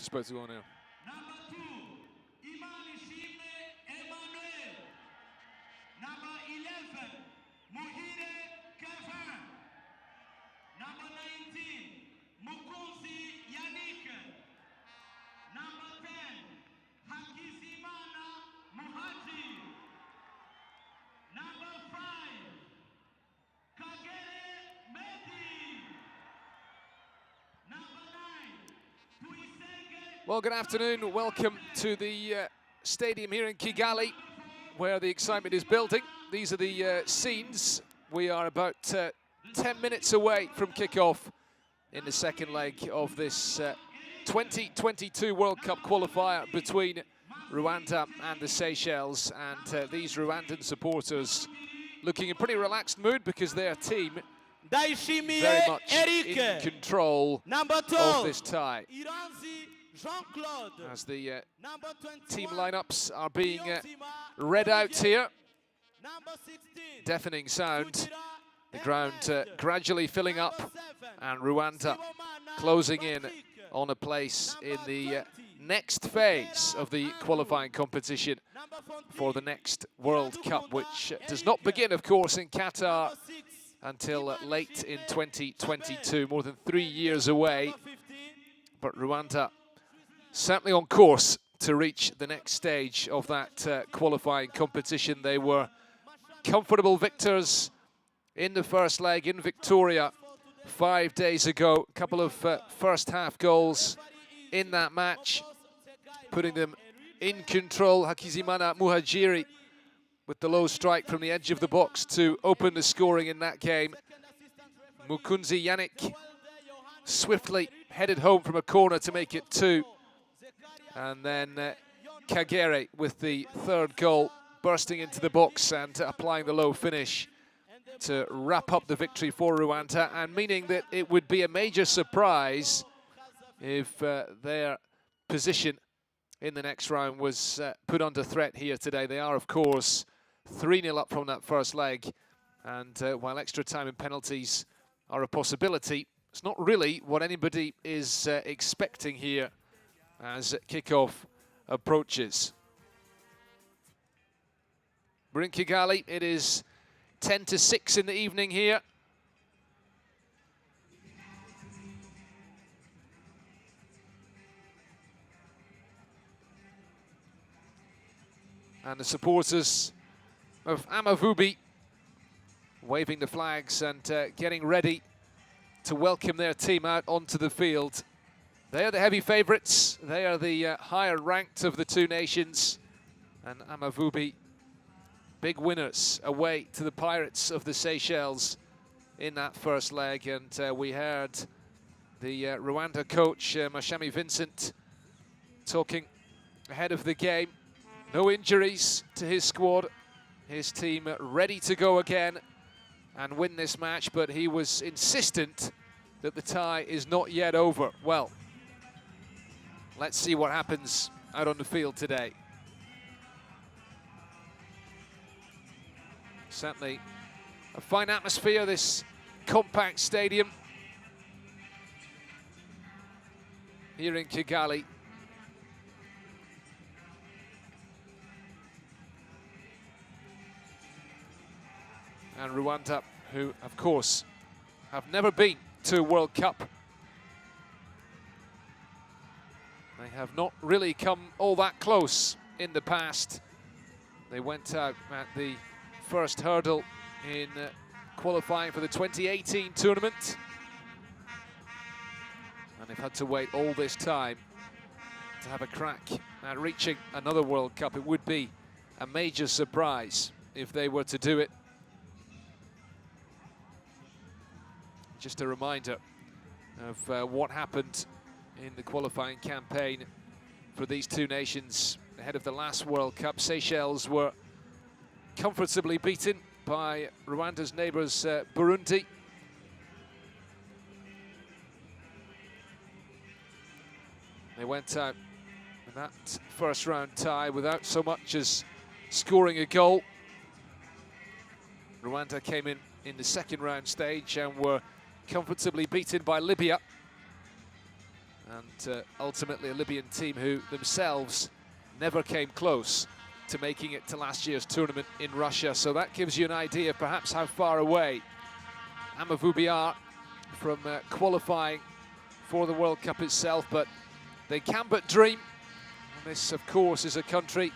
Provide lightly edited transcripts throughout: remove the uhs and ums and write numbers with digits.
supposed to go on now. Well, good afternoon. Welcome to the stadium here in Kigali, where the excitement is building. These are the scenes. We are about 10 minutes away from kickoff in the second leg of this 2022 World Cup qualifier between Rwanda and the Seychelles. And these Rwandan supporters looking in pretty relaxed mood because their team very much in control of this tie. As the team lineups are being read out here. Deafening sound. The ground gradually filling up, and Rwanda closing in on a place in the next phase of the qualifying competition for the next World Cup, which does not begin, of course, in Qatar until late in 2022, more than 3 years away. But Rwanda certainly on course to reach the next stage of that qualifying competition. They were comfortable victors in the first leg in Victoria 5 days ago. A couple of first half goals in that match, putting them in control. Hakizimana Muhajiri with the low strike from the edge of the box to open the scoring in that game. Mukunzi Yannick swiftly headed home from a corner to make it 2. And then Kagere with the third goal, bursting into the box and applying the low finish to wrap up the victory for Rwanda, and meaning that it would be a major surprise if their position in the next round was put under threat here today. They are, of course, 3-0 up from that first leg, and while extra time and penalties are a possibility, it's not really what anybody is expecting here as kickoff approaches. We're in Kigali. It is 10 to 6 in the evening here. And the supporters of Amavubi waving the flags and getting ready to welcome their team out onto the field. They are the heavy favourites. They are the higher ranked of the two nations. And Amavubi, big winners away to the Pirates of the Seychelles in that first leg. And we heard the Rwanda coach, Mashami Vincent, talking ahead of the game. No injuries to his squad. His team ready to go again and win this match, but he was insistent that the tie is not yet over. Well, let's see what happens out on the field today. Certainly a fine atmosphere, this compact stadium here in Kigali. And Rwanda, who, of course, have never been to a World Cup. They have not really come all that close in the past. They went out at the first hurdle in qualifying for the 2018 tournament. And they've had to wait all this time to have a crack at reaching another World Cup. It would be a major surprise if they were to do it. Just a reminder of what happened in the qualifying campaign for these two nations ahead of the last World Cup. Seychelles were comfortably beaten by Rwanda's neighbours, Burundi. They went out in that first round tie without so much as scoring a goal. Rwanda came in the second round stage and were comfortably beaten by Libya. and ultimately a Libyan team who themselves never came close to making it to last year's tournament in Russia. So that gives you an idea perhaps how far away Amavubi are from qualifying for the World Cup itself, but they can but dream. And this, of course, is a country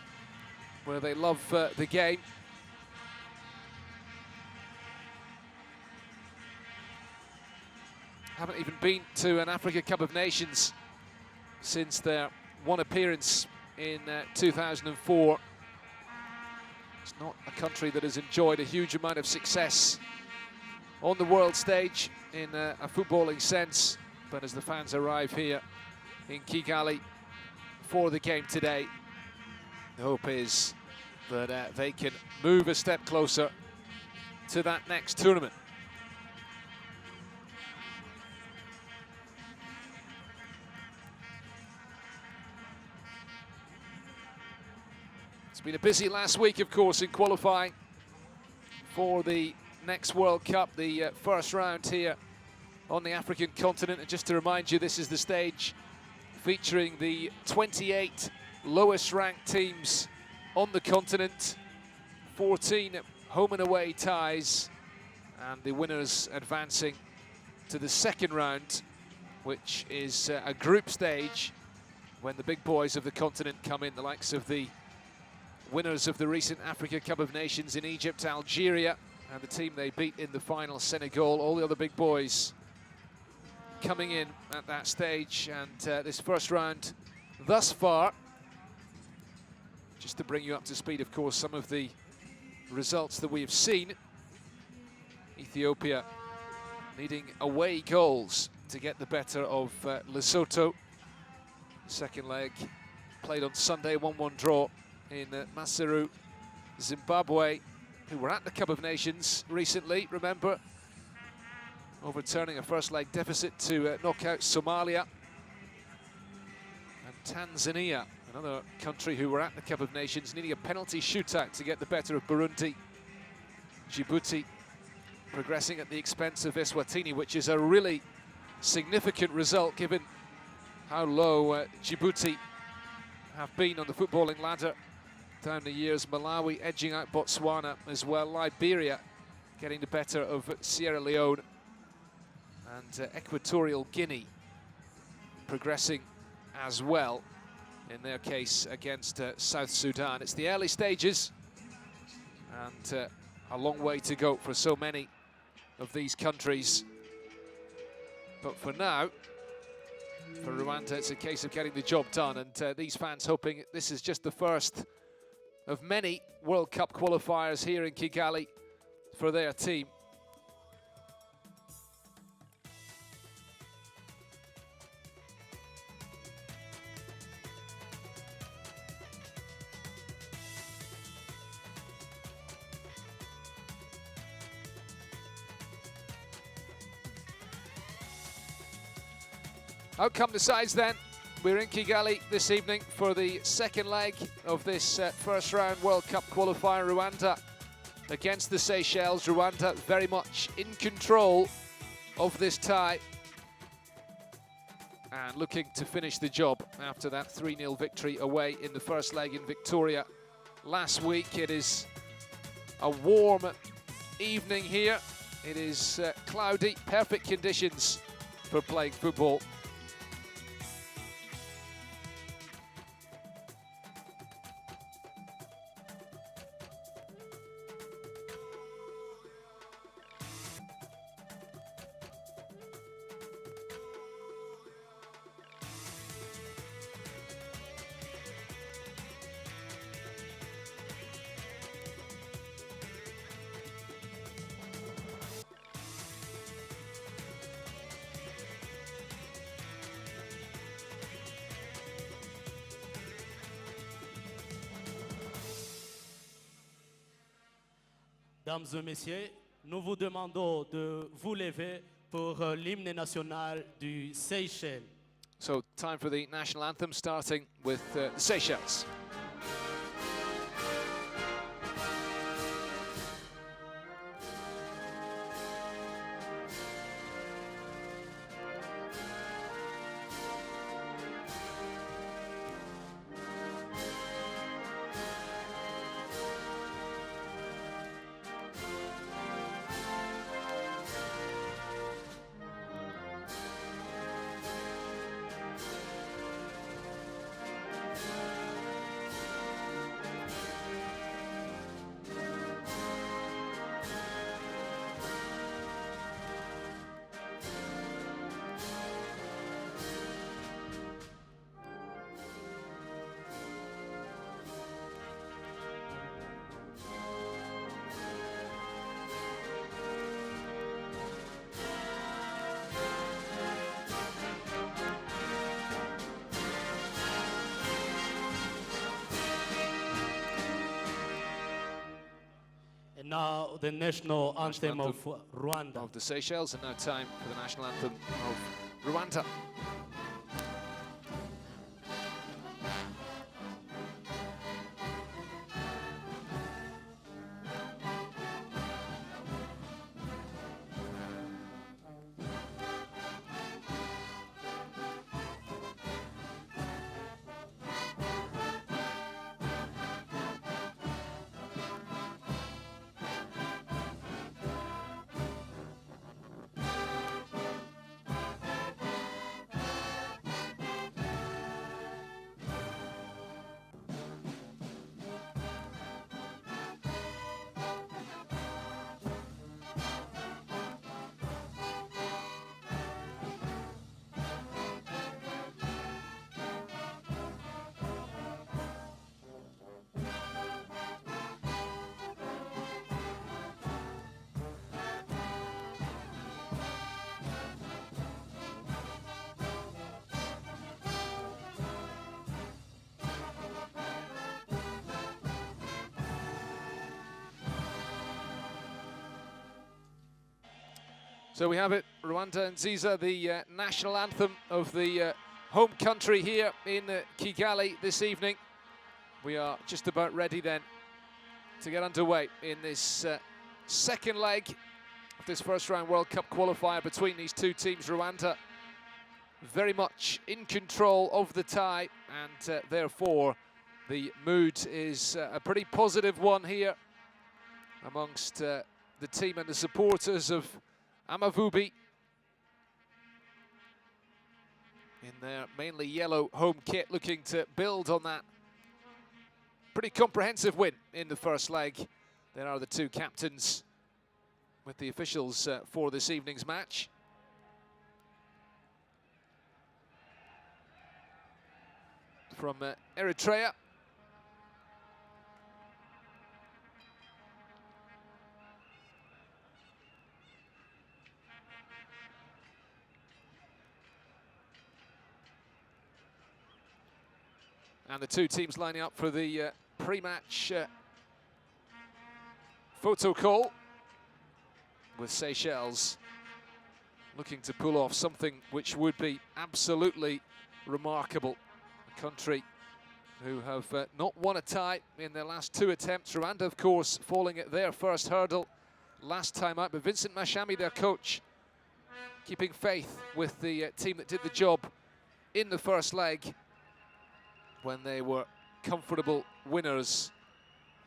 where they love the game. Haven't even been to an Africa Cup of Nations since their one appearance in 2004. It's not a country that has enjoyed a huge amount of success on the world stage in a footballing sense, but as the fans arrive here in Kigali for the game today, the hope is that they can move a step closer to that next tournament. It's been a busy last week, of course, in qualifying for the next World Cup, the first round here on the African continent. And just to remind you, this is the stage featuring the 28 lowest ranked teams on the continent, 14 home and away ties, and the winners advancing to the second round, which is a group stage when the big boys of the continent come in, the likes of the winners of the recent Africa Cup of Nations in Egypt, Algeria, and the team they beat in the final, Senegal. All the other big boys coming in at that stage. And this first round thus far, just to bring you up to speed, of course, some of the results that we have seen. Ethiopia needing away goals to get the better of Lesotho. Second leg played on Sunday, 1-1 draw in Maseru. Zimbabwe, who were at the Cup of Nations recently, remember, overturning a first leg deficit to knock out Somalia. And Tanzania, another country who were at the Cup of Nations, needing a penalty shootout to get the better of Burundi. Djibouti progressing at the expense of Eswatini, which is a really significant result given how low Djibouti have been on the footballing ladder down the years. Malawi edging out Botswana as well. Liberia getting the better of Sierra Leone. And Equatorial Guinea progressing as well, in their case against South Sudan. It's the early stages, and a long way to go for so many of these countries. But for now, for Rwanda, it's a case of getting the job done, and these fans hoping this is just the first of many World Cup qualifiers here in Kigali for their team. Out come the sides then. We're in Kigali this evening for the second leg of this first round World Cup qualifier. Rwanda against the Seychelles. Rwanda very much in control of this tie and looking to finish the job after that 3-0 victory away in the first leg in Victoria last week. It is a warm evening here. It is cloudy, perfect conditions for playing football. Mesdames et messieurs, nous vous demandons de vous lever pour l'hymne national du Seychelles. So time for the national anthem, starting with the Seychelles. the national anthem of Rwanda. Of the Seychelles, and now time for the national anthem of Rwanda. So we have it, Rwanda and Seychelles, the national anthem of the home country here in Kigali this evening. We are just about ready then to get underway in this second leg of this first round World Cup qualifier between these two teams. Rwanda very much in control of the tie, and therefore the mood is a pretty positive one here amongst the team and the supporters of Amavubi in their mainly yellow home kit, looking to build on that pretty comprehensive win in the first leg. There are the two captains with the officials for this evening's match. From Eritrea, and the two teams lining up for the pre-match photo call, with Seychelles looking to pull off something which would be absolutely remarkable. A country who have not won a tie in their last two attempts. Rwanda, of course, falling at their first hurdle last time out, but Vincent Mashami, their coach, keeping faith with the team that did the job in the first leg when they were comfortable winners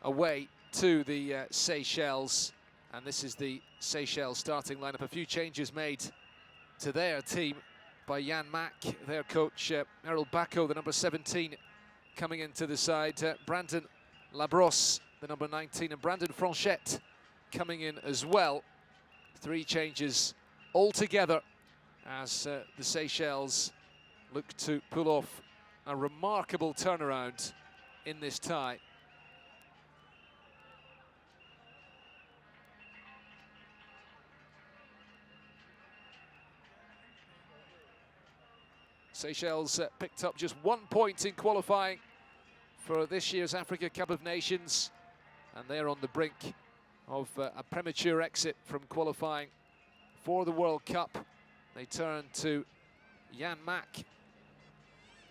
away to the Seychelles. And this is the Seychelles starting lineup. A few changes made to their team by Jan Mack, their coach. Errol Bako, the number 17, coming into the side. Brandon Labrosse, the number 19, and Brandon Franchette coming in as well. Three changes altogether as the Seychelles look to pull off a remarkable turnaround in this tie. Seychelles picked up just 1 point in qualifying for this year's Africa Cup of Nations, and they're on the brink of a premature exit from qualifying for the World Cup. They turn to Jan Mack,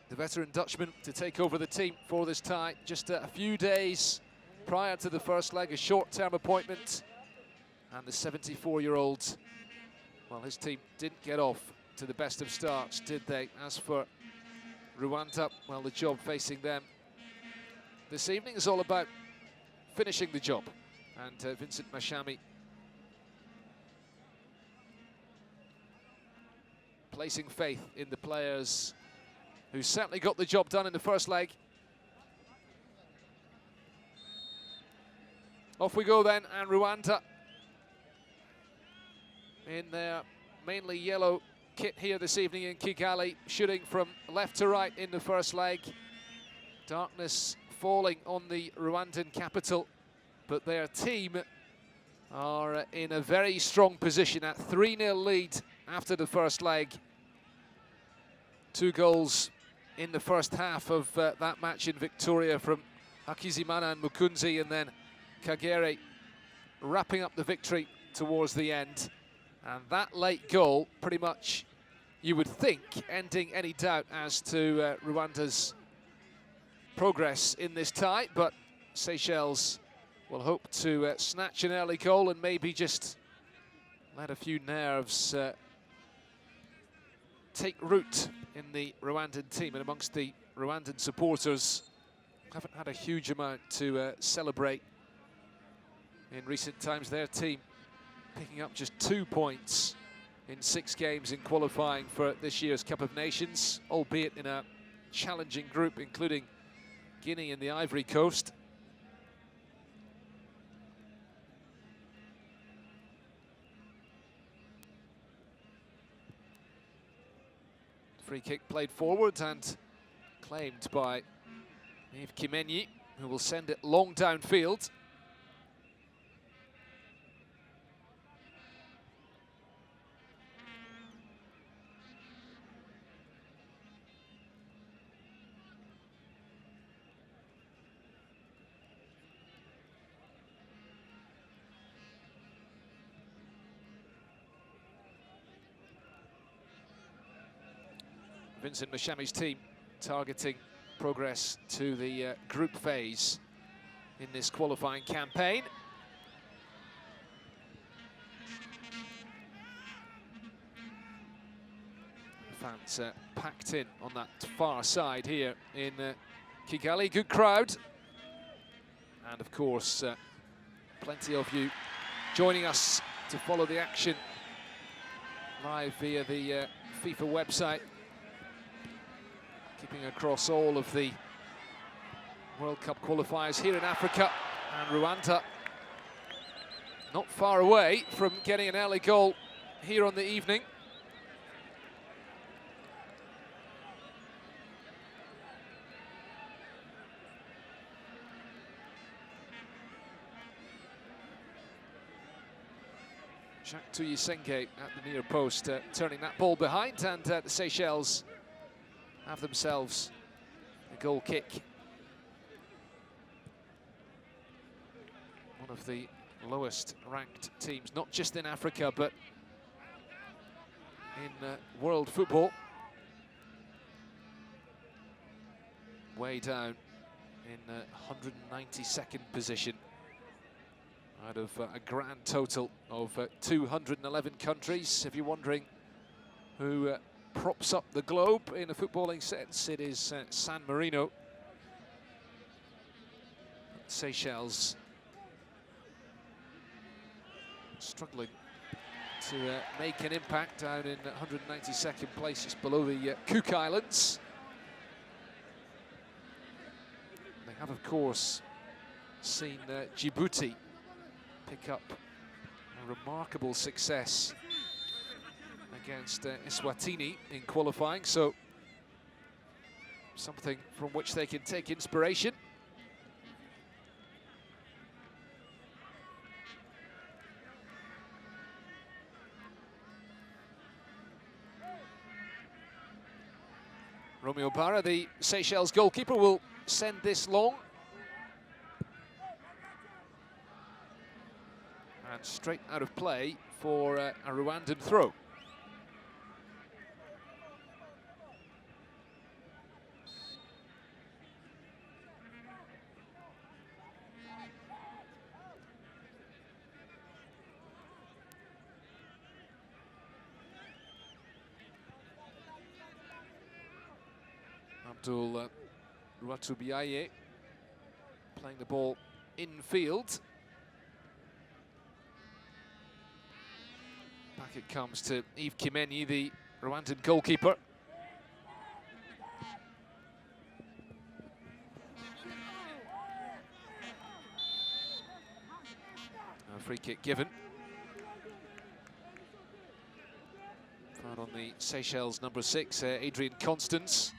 the veteran Dutchman, to take over the team for this tie. Just a few days prior to the first leg, a short-term appointment. And the 74-year-old, well, his team didn't get off to the best of starts, did they? As for Rwanda, well, the job facing them this evening is all about finishing the job. And Vincent Mashami placing faith in the players who certainly got the job done in the first leg. Off we go then, and Rwanda in their mainly yellow kit here this evening in Kigali, shooting from left to right in the first leg. Darkness falling on the Rwandan capital, but their team are in a very strong position at 3-0 lead after the first leg. 2 goals in the first half of that match in Victoria from Hakizimana and Mukunzi, and then Kagere wrapping up the victory towards the end. And that late goal, pretty much, you would think, ending any doubt as to Rwanda's progress in this tie. But Seychelles will hope to snatch an early goal and maybe just let a few nerves take root in the Rwandan team and amongst the Rwandan supporters. Haven't had a huge amount to celebrate in recent times. Their team picking up just 2 points in 6 games in qualifying for this year's Cup of Nations, albeit in a challenging group, including Guinea and the Ivory Coast. Free kick played forward and claimed by Yves Kimenyi, who will send it long downfield. Vincent Mashami's team targeting progress to the group phase in this qualifying campaign. Fans packed in on that far side here in Kigali. Good crowd. And of course, plenty of you joining us to follow the action live via the FIFA website. Keeping across all of the World Cup qualifiers here in Africa, and Rwanda not far away from getting an early goal here on the evening. Jacques Tuyisenge at the near post, turning that ball behind, and the Seychelles have themselves a goal kick. One of the lowest ranked teams, not just in Africa, but in world football. Way down in 192nd position out of a grand total of 211 countries. If you're wondering who props up the globe in a footballing sense, it is San Marino. Seychelles struggling to make an impact down in 192nd place, just below the Cook Islands. They have, of course, seen Djibouti pick up a remarkable success against Eswatini in qualifying, so something from which they can take inspiration. Romeo Barra, the Seychelles goalkeeper, will send this long. And straight out of play for a Rwandan throw. Abdul Ruatubiaye playing the ball infield. Back it comes to Yves Kimenyi, the Rwandan goalkeeper. A free kick given. Foul on the Seychelles number 6, Adrian Constance.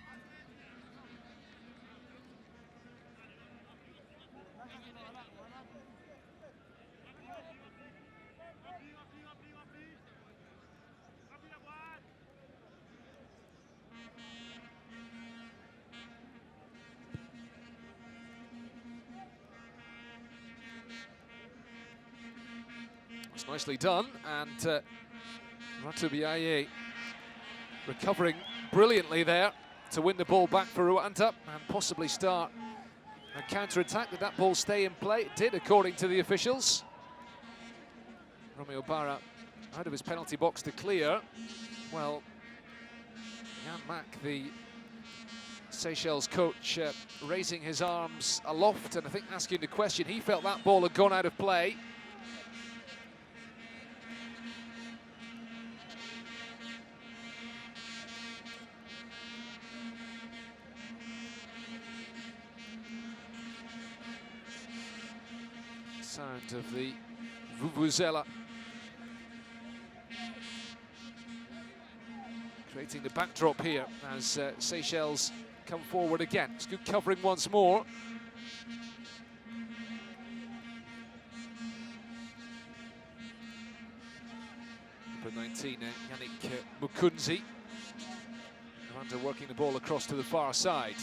It's nicely done, and Rwanda recovering brilliantly there to win the ball back for Rwanda and possibly start a counter-attack. Did that ball stay in play? It did, according to the officials. Romeo Barra out of his penalty box to clear. Well, Jan Mack, the Seychelles coach, raising his arms aloft and I think asking the question. He felt that ball had gone out of play. Sound of the vuvuzela creating the backdrop here as Seychelles come forward again. It's good covering once more. Number 19, Yannick Mukunzi. Rwanda working the ball across to the far side.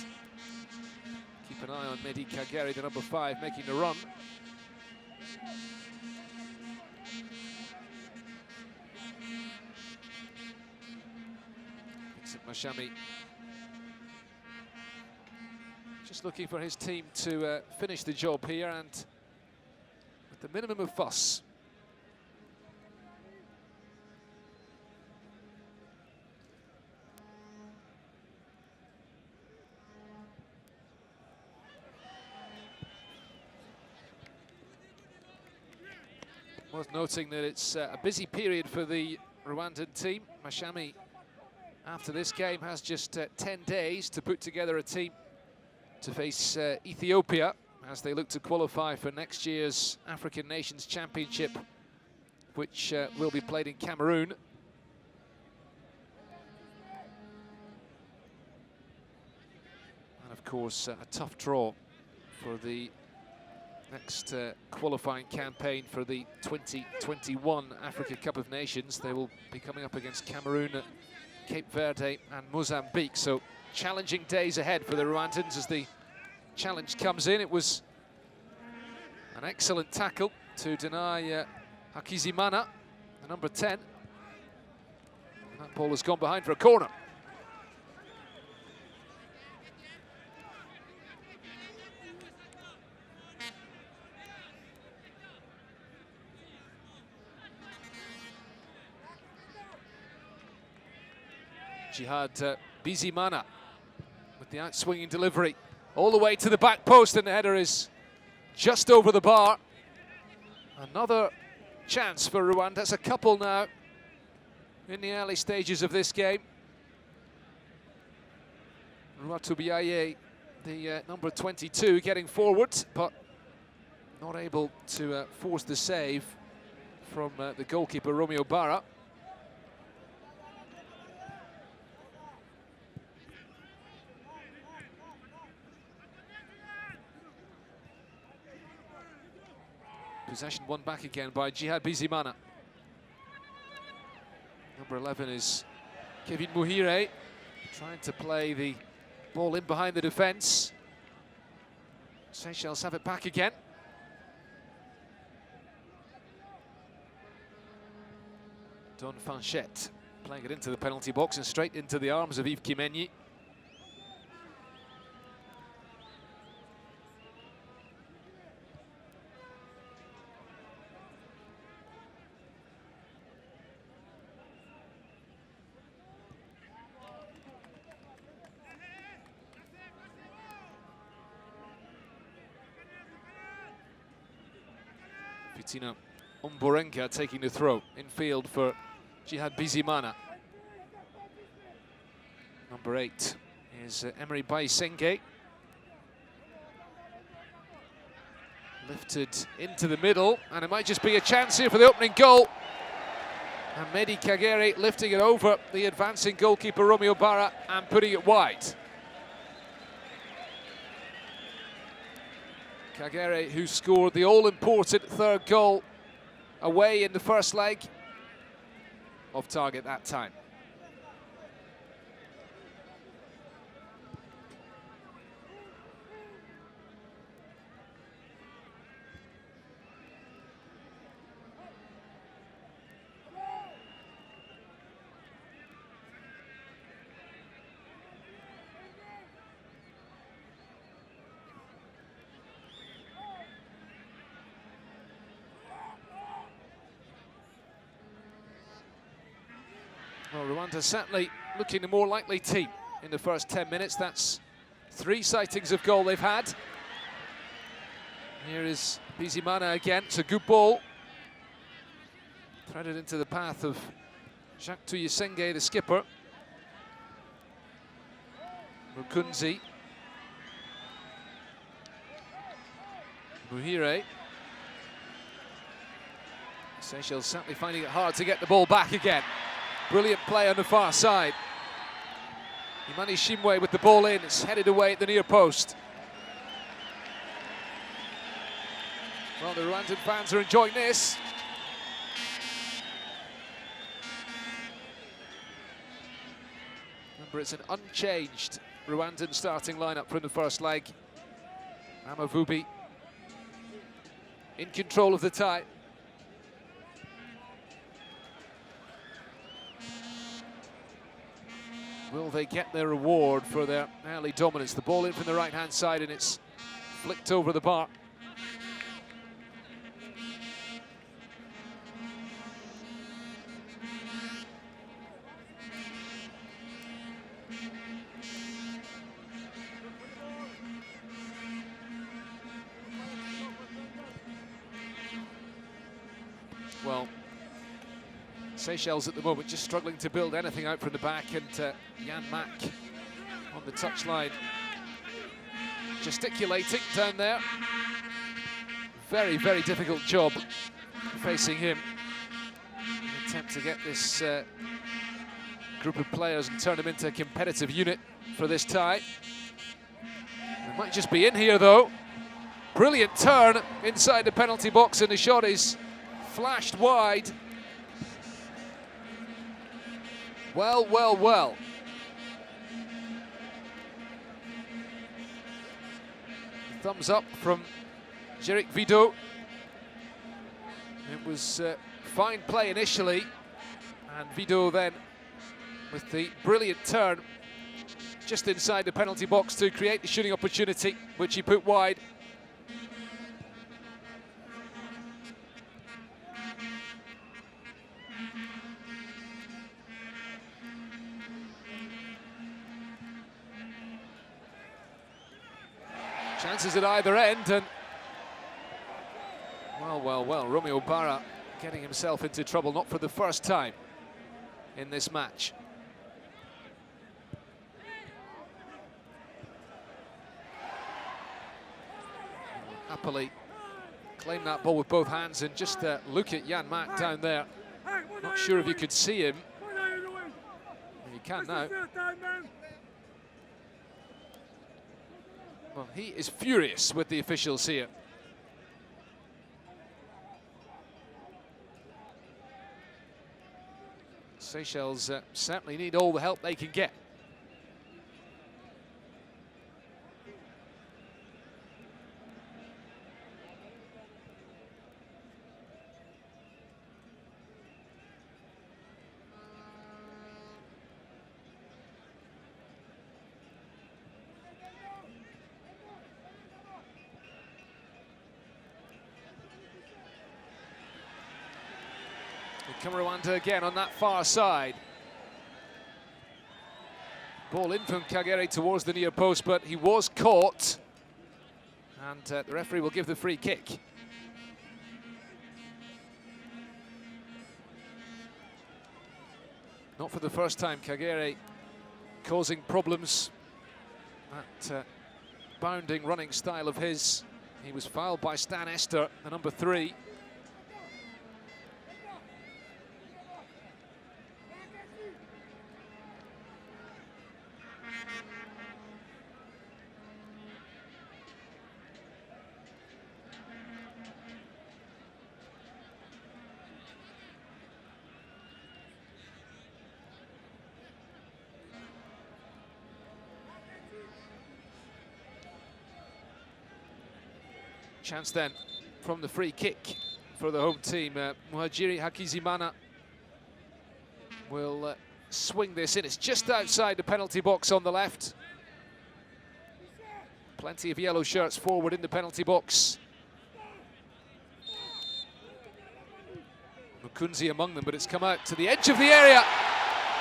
Keep an eye on Mehdi Kagere, the number 5, making the run. Mashami just looking for his team to finish the job here and with the minimum of fuss. Worth noting that it's a busy period for the Rwandan team. Mashami, after this game, has just 10 days to put together a team to face Ethiopia as they look to qualify for next year's African Nations Championship, which will be played in Cameroon. And of course, a tough draw for the next qualifying campaign for the 2021 Africa Cup of Nations. They will be coming up against Cameroon, Cape Verde and Mozambique. So challenging days ahead for the Rwandans as the challenge comes in. It was an excellent tackle to deny Hakizimana, the number 10. And that ball has gone behind for a corner. Jihad Bizimana with the out-swinging delivery all the way to the back post, and the header is just over the bar. Another chance for Rwanda. It's a couple now in the early stages of this game. Rwatubiaye, the number 22, getting forward, but not able to force the save from the goalkeeper, Romeo Barra. Possession won back again by Jihad Bizimana. Number 11 is Kevin Muhire, trying to play the ball in behind the defence. Seychelles have it back again. Don Fanchette playing it into the penalty box and straight into the arms of Yves Kimenyi. Fitina Omborenga taking the throw in field for Jihad Bizimana. Number 8 is Emery Baisenge. Lifted into the middle, and it might just be a chance here for the opening goal. And Mehdi Kagere lifting it over the advancing goalkeeper Romeo Barra and putting it wide. Kagere, who scored the all-important third goal away in the first leg, off target that time. Well, Rwanda certainly looking the more likely team in the first 10 minutes. That's 3 sightings of goal they've had. Here is Bizimana again. It's a good ball. Threaded into the path of Jacques Tuyisenge, the skipper. Mukunzi. Muhire. Seychelles certainly finding it hard to get the ball back again. Brilliant play on the far side. Imani Shimwe with the ball in. It's headed away at the near post. Well, the Rwandan fans are enjoying this. Remember, it's an unchanged Rwandan starting lineup from the first leg. Amavubi in control of the tie. Will they get their reward for their early dominance? The ball in from the right-hand side and it's flicked over the bar. Well, Seychelles at the moment just struggling to build anything out from the back, and Jan Mack on the touchline gesticulating down there. Very, very difficult job facing him. An attempt to get this group of players and turn them into a competitive unit for this tie. It might just be in here though. Brilliant turn inside the penalty box and the shot is flashed wide. Well, well, well. Thumbs up from Jerick Vido. It was fine play initially, and Vido then with the brilliant turn just inside the penalty box to create the shooting opportunity, which he put wide. Chances at either end, and well, well, well, Romeo Barra getting himself into trouble, not for the first time in this match. Happily claim that ball with both hands, and just look at Jan Mack down there. Not sure if you could see him. You can now. Well, he is furious with the officials here. Seychelles certainly need all the help they can get. Come Rwanda again on that far side. Ball in from Kagere towards the near post, but he was caught. And the referee will give the free kick. Not for the first time, Kagere causing problems. That bounding, running style of his. He was fouled by Stan Esther, the number 3. Chance then from the free kick for the home team. Muhajiri Hakizimana will swing this in. It's just outside the penalty box on the left. Plenty of yellow shirts forward in the penalty box. Mukunzi among them, but it's come out to the edge of the area.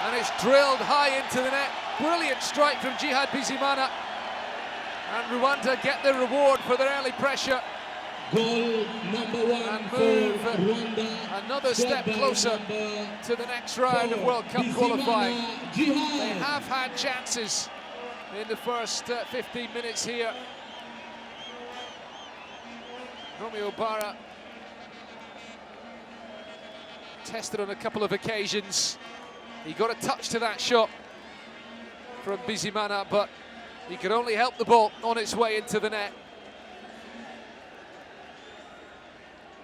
And Finish drilled high into the net. Brilliant strike from Jihad Bizimana. And Rwanda get the reward for their early pressure. Goal number one And for move Rwanda. another step closer to the next round of World Cup qualifying. They have had chances in the first 15 minutes here. Romeo Barra tested on a couple of occasions. He got a touch to that shot from Bizimana, but he could only help the ball on its way into the net.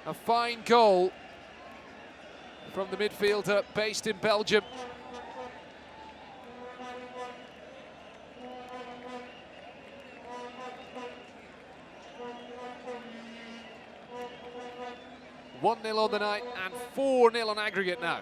A fine goal from the midfielder based in Belgium. (1-0 on the night and 4-0 on aggregate now.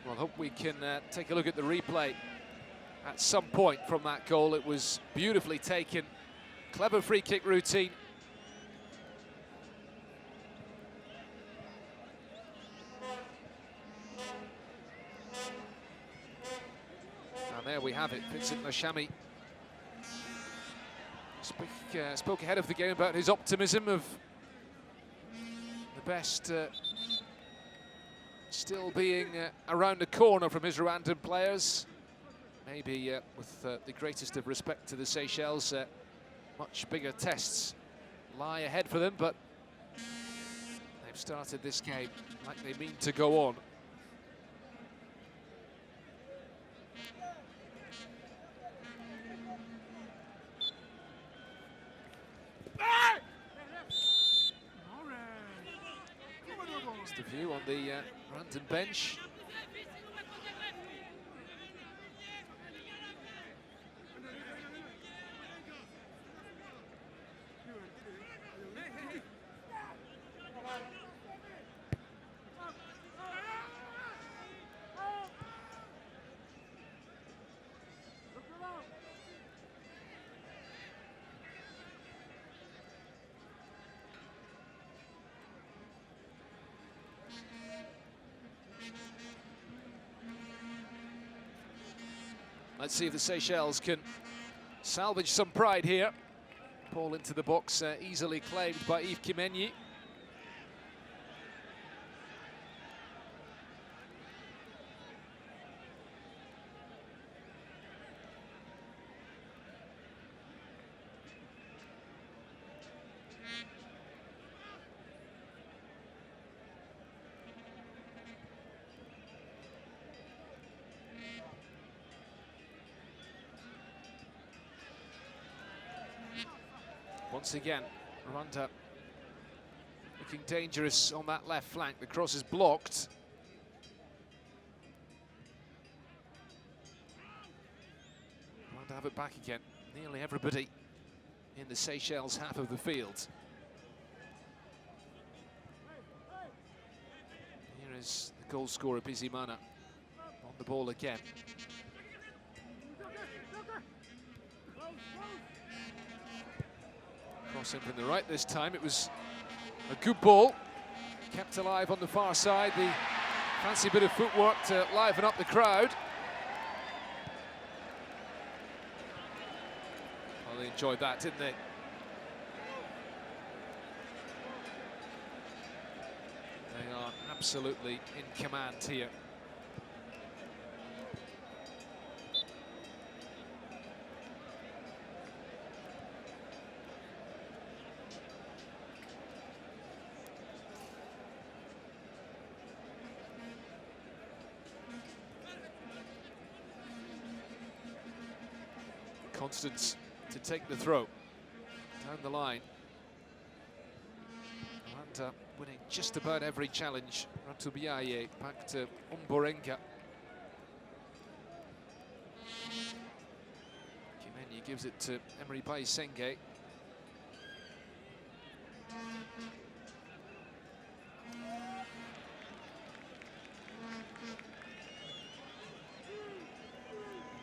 Well, I hope we can take a look at the replay at some point from that goal. It was beautifully taken. Clever free kick routine. And there we have it, Vincent Lashami spoke ahead of the game about his optimism of the best still being around the corner from his Rwandan players. Maybe with the greatest of respect to the Seychelles, much bigger tests lie ahead for them, but they've started this game like they mean to go on. Just a view on the Rwandan bench. Let's see if the Seychelles can salvage some pride here. Ball into the box, easily claimed by Yves Kimenyi. Once again, Rwanda looking dangerous on that left flank. The cross is blocked. Rwanda have it back again. Nearly everybody in the Seychelles half of the field. Here is the goal scorer, Bizimana, on the ball again. Crossing from the right this time. It was a good ball, kept alive on the far side. The fancy bit of footwork to liven up the crowd. Well, they enjoyed that, didn't they? They are absolutely in command here. Constance to take the throw down the line. And winning just about every challenge. Ratubiaye back to Umborenga. Kimenyi gives it to Emery Bayisenge.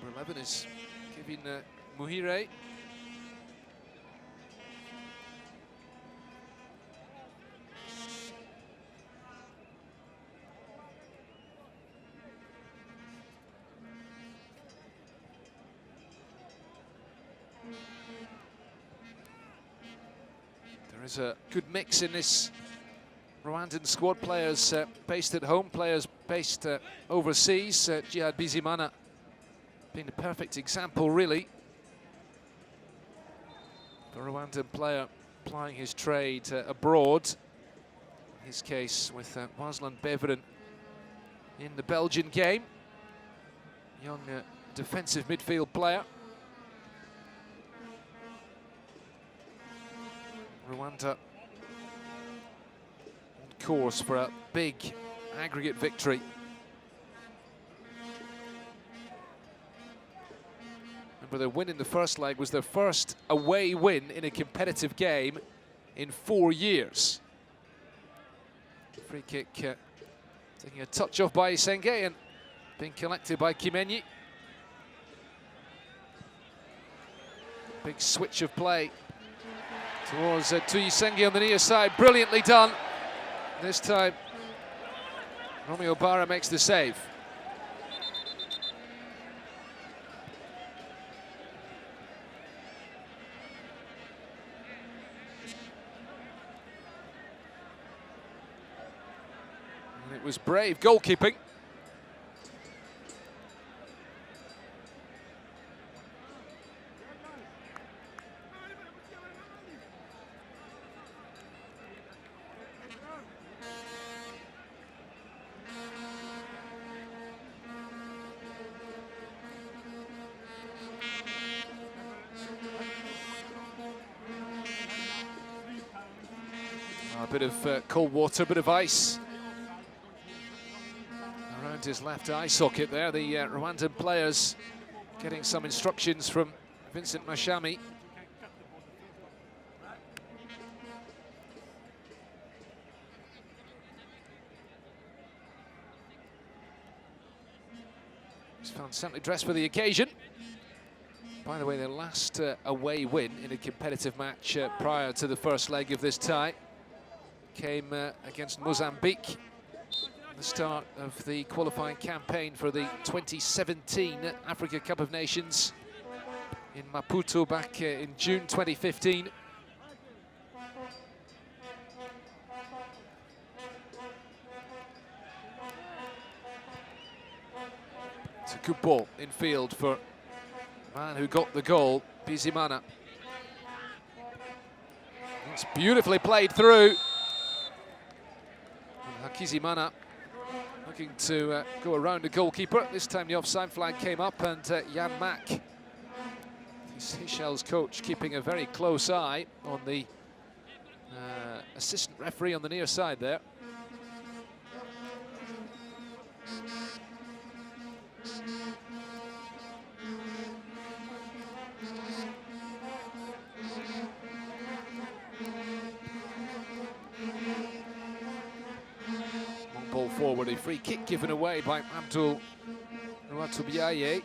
Number 11 is Kevin Muhire. There is a good mix in this Rwandan squad, players based at home, players based overseas. Jihad Bizimana being the perfect example, really. The Rwandan player plying his trade abroad. In his case with Waslan Beveren in the Belgian game. Young defensive midfield player. Rwanda on course for a big aggregate victory. Remember, their win in the first leg was their first away win in a competitive game in 4 years. Free kick taking a touch off by Isenge and being collected by Kimenyi. Big switch of play towards Tuyisenge on the near side. Brilliantly done. This time, Romeo Barra makes the save. And it was brave goalkeeping. A bit of cold water, a bit of ice around his left eye socket there. The Rwandan players getting some instructions from Vincent Mashami. He's found certainly dressed for the occasion. By the way, their last away win in a competitive match prior to the first leg of this tie came against Mozambique at the start of the qualifying campaign for the 2017 Africa Cup of Nations in Maputo back in June 2015. It's a good ball in field for the man who got the goal, Bizimana. It's beautifully played through. Hakizimana looking to go around the goalkeeper. This time the offside flag came up, and Jan Mack, Seychelles coach, keeping a very close eye on the assistant referee on the near side there. Ball forward, a free kick given away by Abdul Ruatubiaye.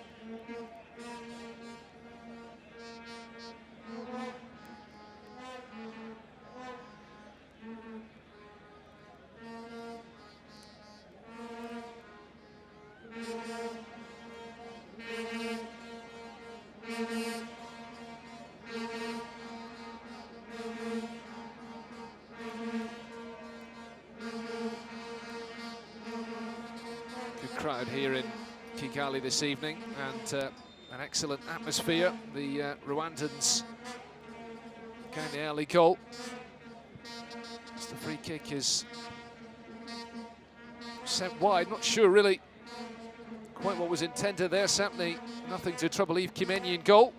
Crowd here in Kigali this evening, and an excellent atmosphere. The Rwandans getting the early goal. As the free kick is sent wide, not sure really quite what was intended there. Certainly nothing to trouble Yves Kimenyi in goal.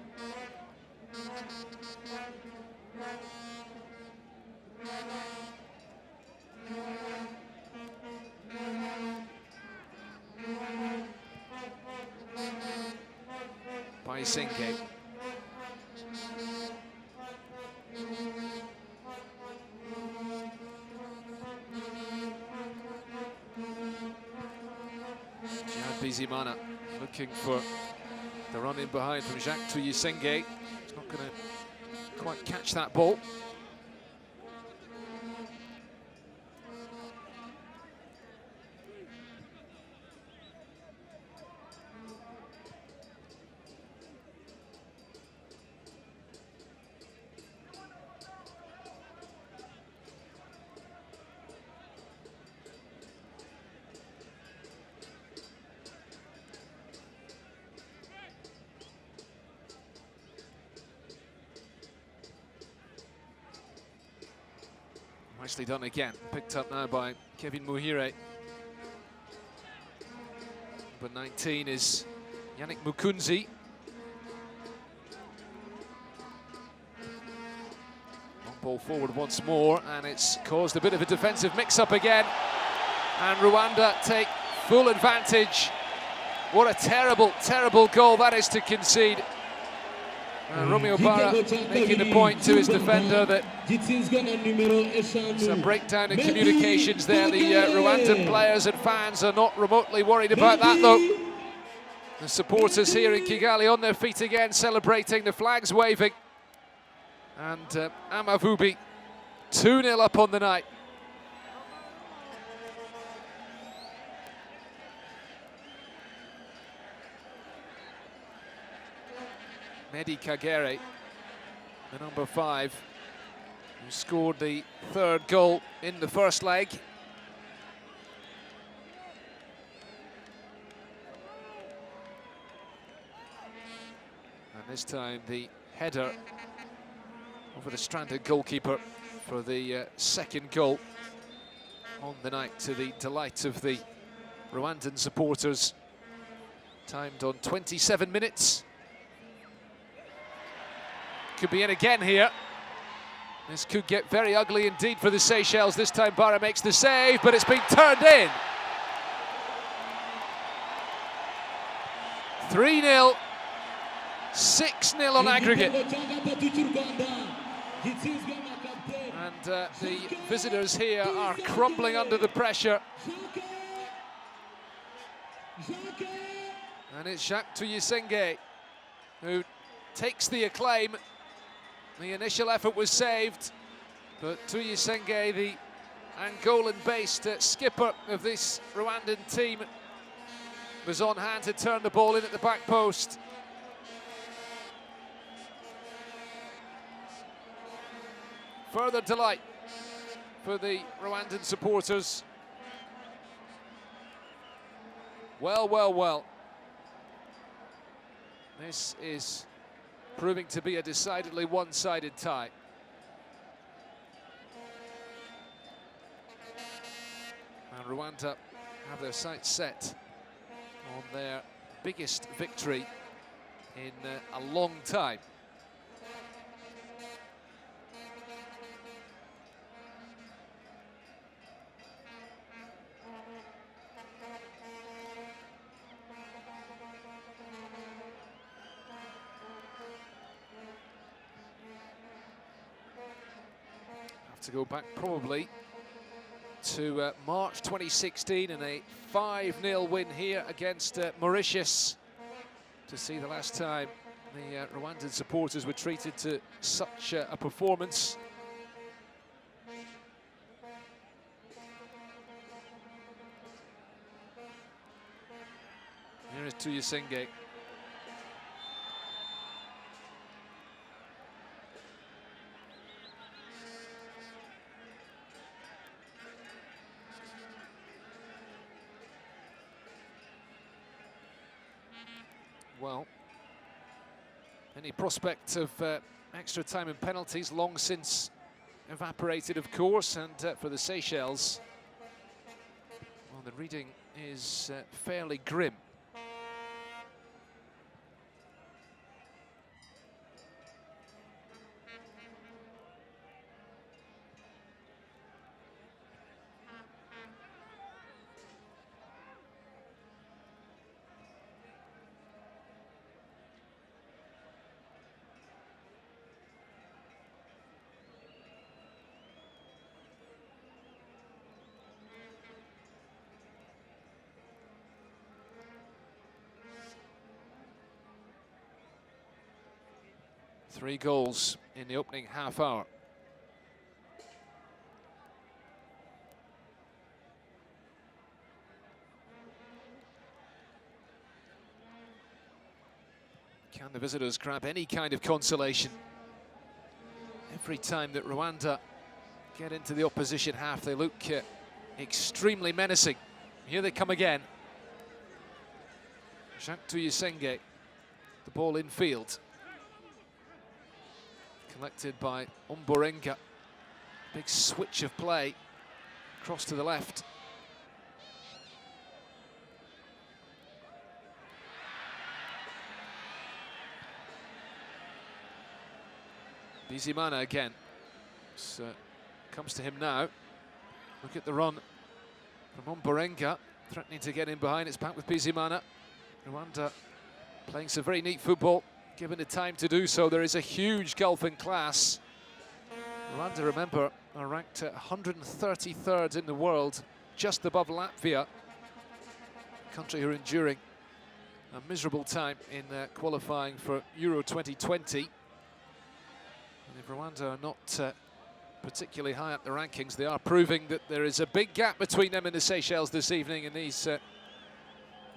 By Isenge. Jihad Bizimana looking for The run in behind from Jacques Tuyisenge. He's not going to quite catch that ball. Nicely done again, picked up now by Kevin Muhire. Number 19 is Yannick Mukunzi. Long ball forward once more, and it's caused a bit of a defensive mix-up again. And Rwanda take full advantage. What a terrible, terrible goal that is to concede. Romeo Barra making the point to his defender that it's a breakdown in communications there. The Rwandan players and fans are not remotely worried about that, though. The supporters here in Kigali on their feet again, celebrating, the flags waving. And Amavubi 2-0 up on the night. Mehdi Kagere, the number 5, who scored the 3rd goal in the first leg. And this time the header over the stranded goalkeeper for the 2nd goal on the night, to the delight of the Rwandan supporters. Timed on 27 minutes. Could be in again here. This could get very ugly indeed for the Seychelles. This time Barra makes the save, but it's been turned in. 3-0, 6-0 on aggregate. And the visitors here are crumbling under the pressure. And it's Jacques Tuyisenge who takes the acclaim. The initial effort was saved, but Tuyisenge, the Angolan-based skipper of this Rwandan team, was on hand to turn the ball in at the back post. Further delight for the Rwandan supporters. Well, well, well. This is proving to be a decidedly one-sided tie. And Rwanda have their sights set on their biggest victory in a long time. To go back probably to March 2016 and a 5-0 win here against Mauritius to see the last time the Rwandan supporters were treated to such a performance. Here is Tuyisenge. Well, any prospect of extra time and penalties long since evaporated, of course, and for the Seychelles, well, the reading is fairly grim. 3 goals in the opening half hour. Can the visitors grab any kind of consolation? Every time that Rwanda get into the opposition half, they look extremely menacing. Here they come again. Jacques Tuyisenge, the ball in field. Collected by Omborenga. Big switch of play. Cross to the left. Bizimana again. Comes to him now. Look at the run from Omborenga. Threatening to get in behind. It's back with Bizimana. Rwanda playing some very neat football. Given the time to do so, there is a huge gulf in class. Rwanda, remember, are ranked 133rd in the world, just above Latvia. A country who are enduring a miserable time in qualifying for Euro 2020. And if Rwanda are not particularly high up the rankings, they are proving that there is a big gap between them and the Seychelles this evening, and these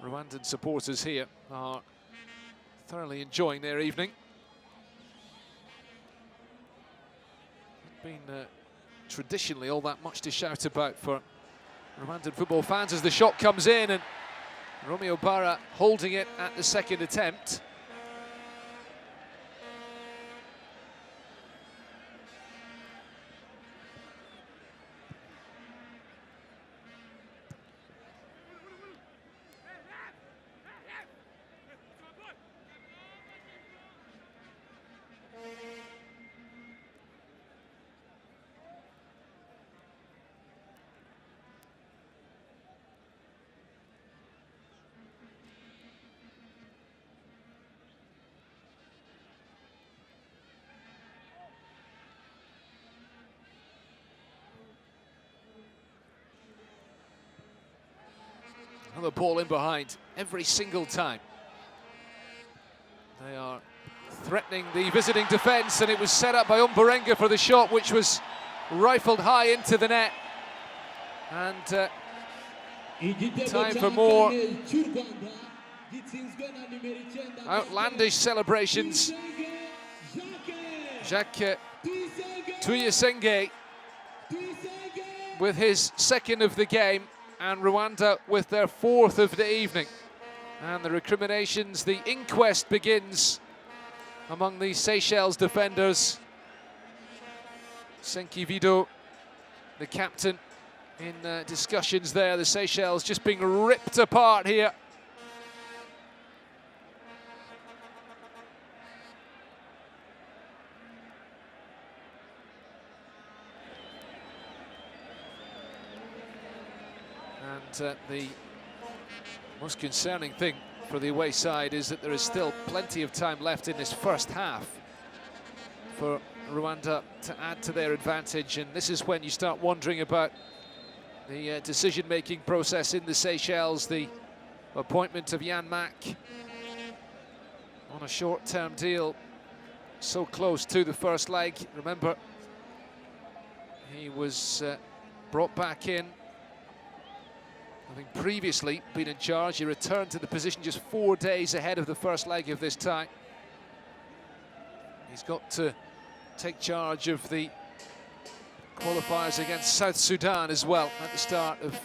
Rwandan supporters here are thoroughly enjoying their evening. Been traditionally all that much to shout about for Rwandan football fans as the shot comes in, and Romeo Barra holding it at the second attempt. Another ball in behind every single time. They are threatening the visiting defence, and it was set up by Omborenga for the shot, which was rifled high into the net. And time for more outlandish celebrations. Jacques Tuyisenge with his second of the game, and Rwanda with their 4th of the evening. And the recriminations, the inquest begins among the Seychelles defenders. Senki Vido, the captain, in discussions there. The Seychelles just being ripped apart here. And the most concerning thing for the away side is that there is still plenty of time left in this first half for Rwanda to add to their advantage, and this is when you start wondering about the decision-making process in the Seychelles. The appointment of Jan Mack on a short-term deal, so close to the first leg. Remember, he was brought back in, having previously been in charge. He returned to the position just 4 days ahead of the first leg of this tie. He's got to take charge of the qualifiers against South Sudan as well at the start of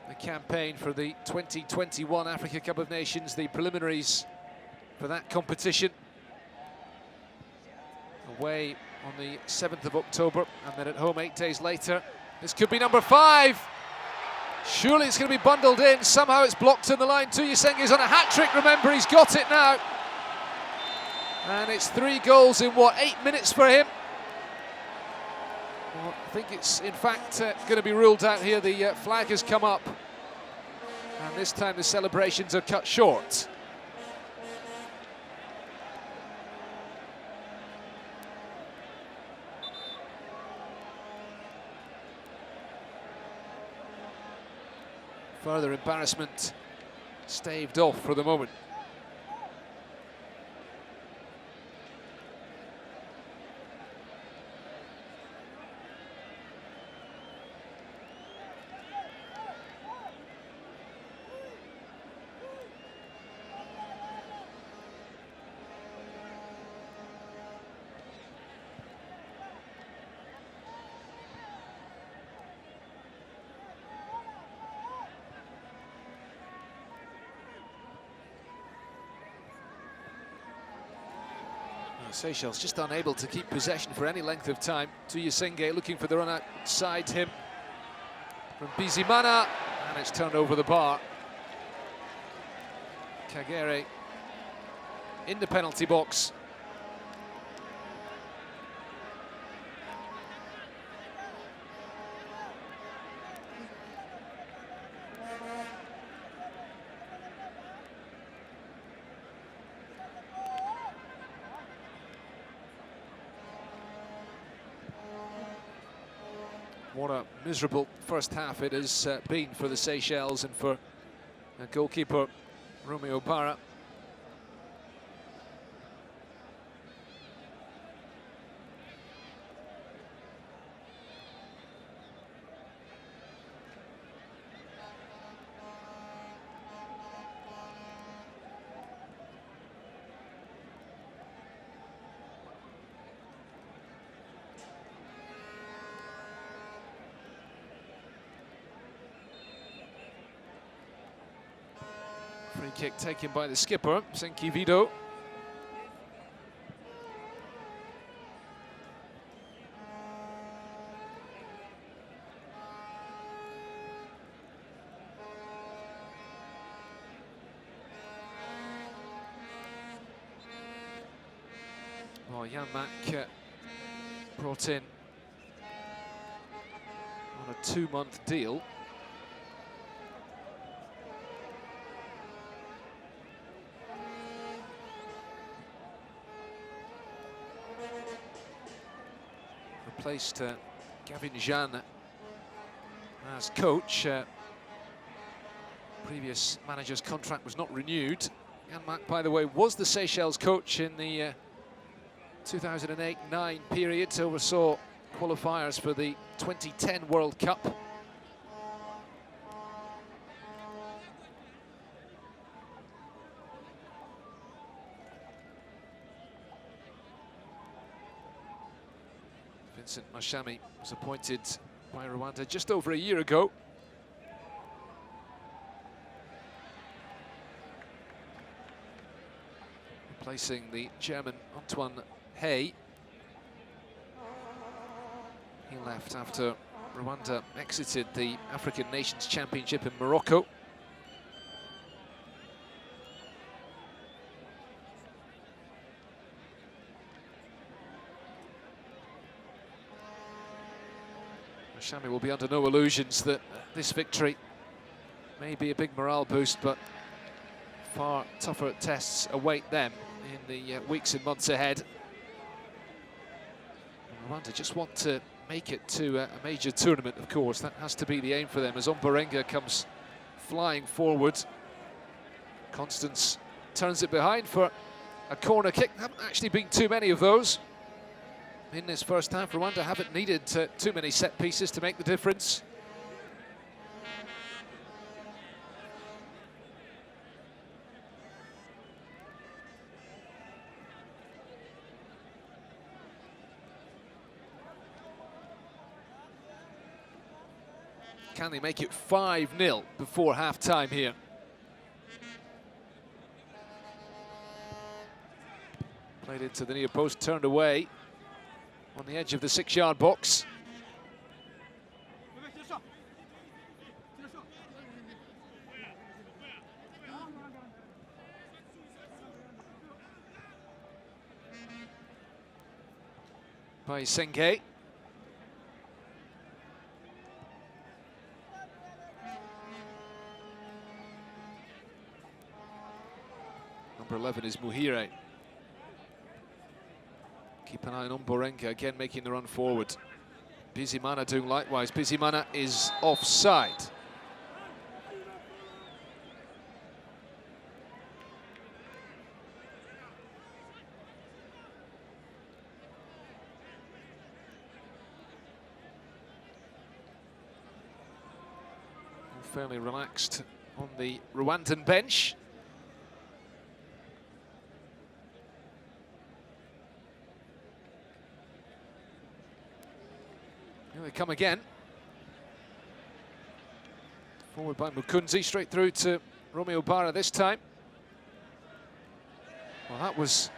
the campaign for the 2021 Africa Cup of Nations, the preliminaries for that competition. Away on the 7th of October, and then at home 8 days later. This could be number 5. Surely it's going to be bundled in. Somehow it's blocked on the line. Tuyisenge is on a hat-trick, remember, he's got it now. And it's 3 goals in, what, 8 minutes for him? Well, I think it's, in fact, going to be ruled out here. The flag has come up. And this time the celebrations are cut short. Further embarrassment staved off for the moment. Seychelles just unable to keep possession for any length of time. Tuyisenge looking for the run outside him from Bizimana, and it's turned over the bar. Kagere in the penalty box. What a miserable first half it has been for the Seychelles and for goalkeeper Romeo Barra. Free kick taken by the skipper, Senki Vido. Well, Yanmak brought in on a 2-month deal. Replaced Gavin Jean as coach. Previous manager's contract was not renewed. Yanmak, by the way, was the Seychelles coach in the 2008-9 period, oversaw qualifiers for the 2010 World Cup. Vincent Mashami was appointed by Rwanda just over a year ago. Replacing the German Antoine Hey. He left after Rwanda exited the African Nations Championship in Morocco. Mashami will be under no illusions that this victory may be a big morale boost, but far tougher tests await them in the weeks and months ahead. Rwanda just want to make it to a major tournament, of course. That has to be the aim for them as Omborenga comes flying forward. Constance turns it behind for a corner kick. There haven't actually been too many of those in this first half. Rwanda haven't needed too many set pieces to make the difference. Can they make it 5-0 before half-time here? Played into the near post, turned away on the edge of the 6-yard box. By Senge. Number 11 is Muhire. Keep an eye on Omborenga, again making the run forward. Bizimana doing likewise. Bizimana is offside. Fairly relaxed on the Rwandan bench. Here they come again. Forward by Mukunzi, straight through to Romeo Barra this time. Well, that was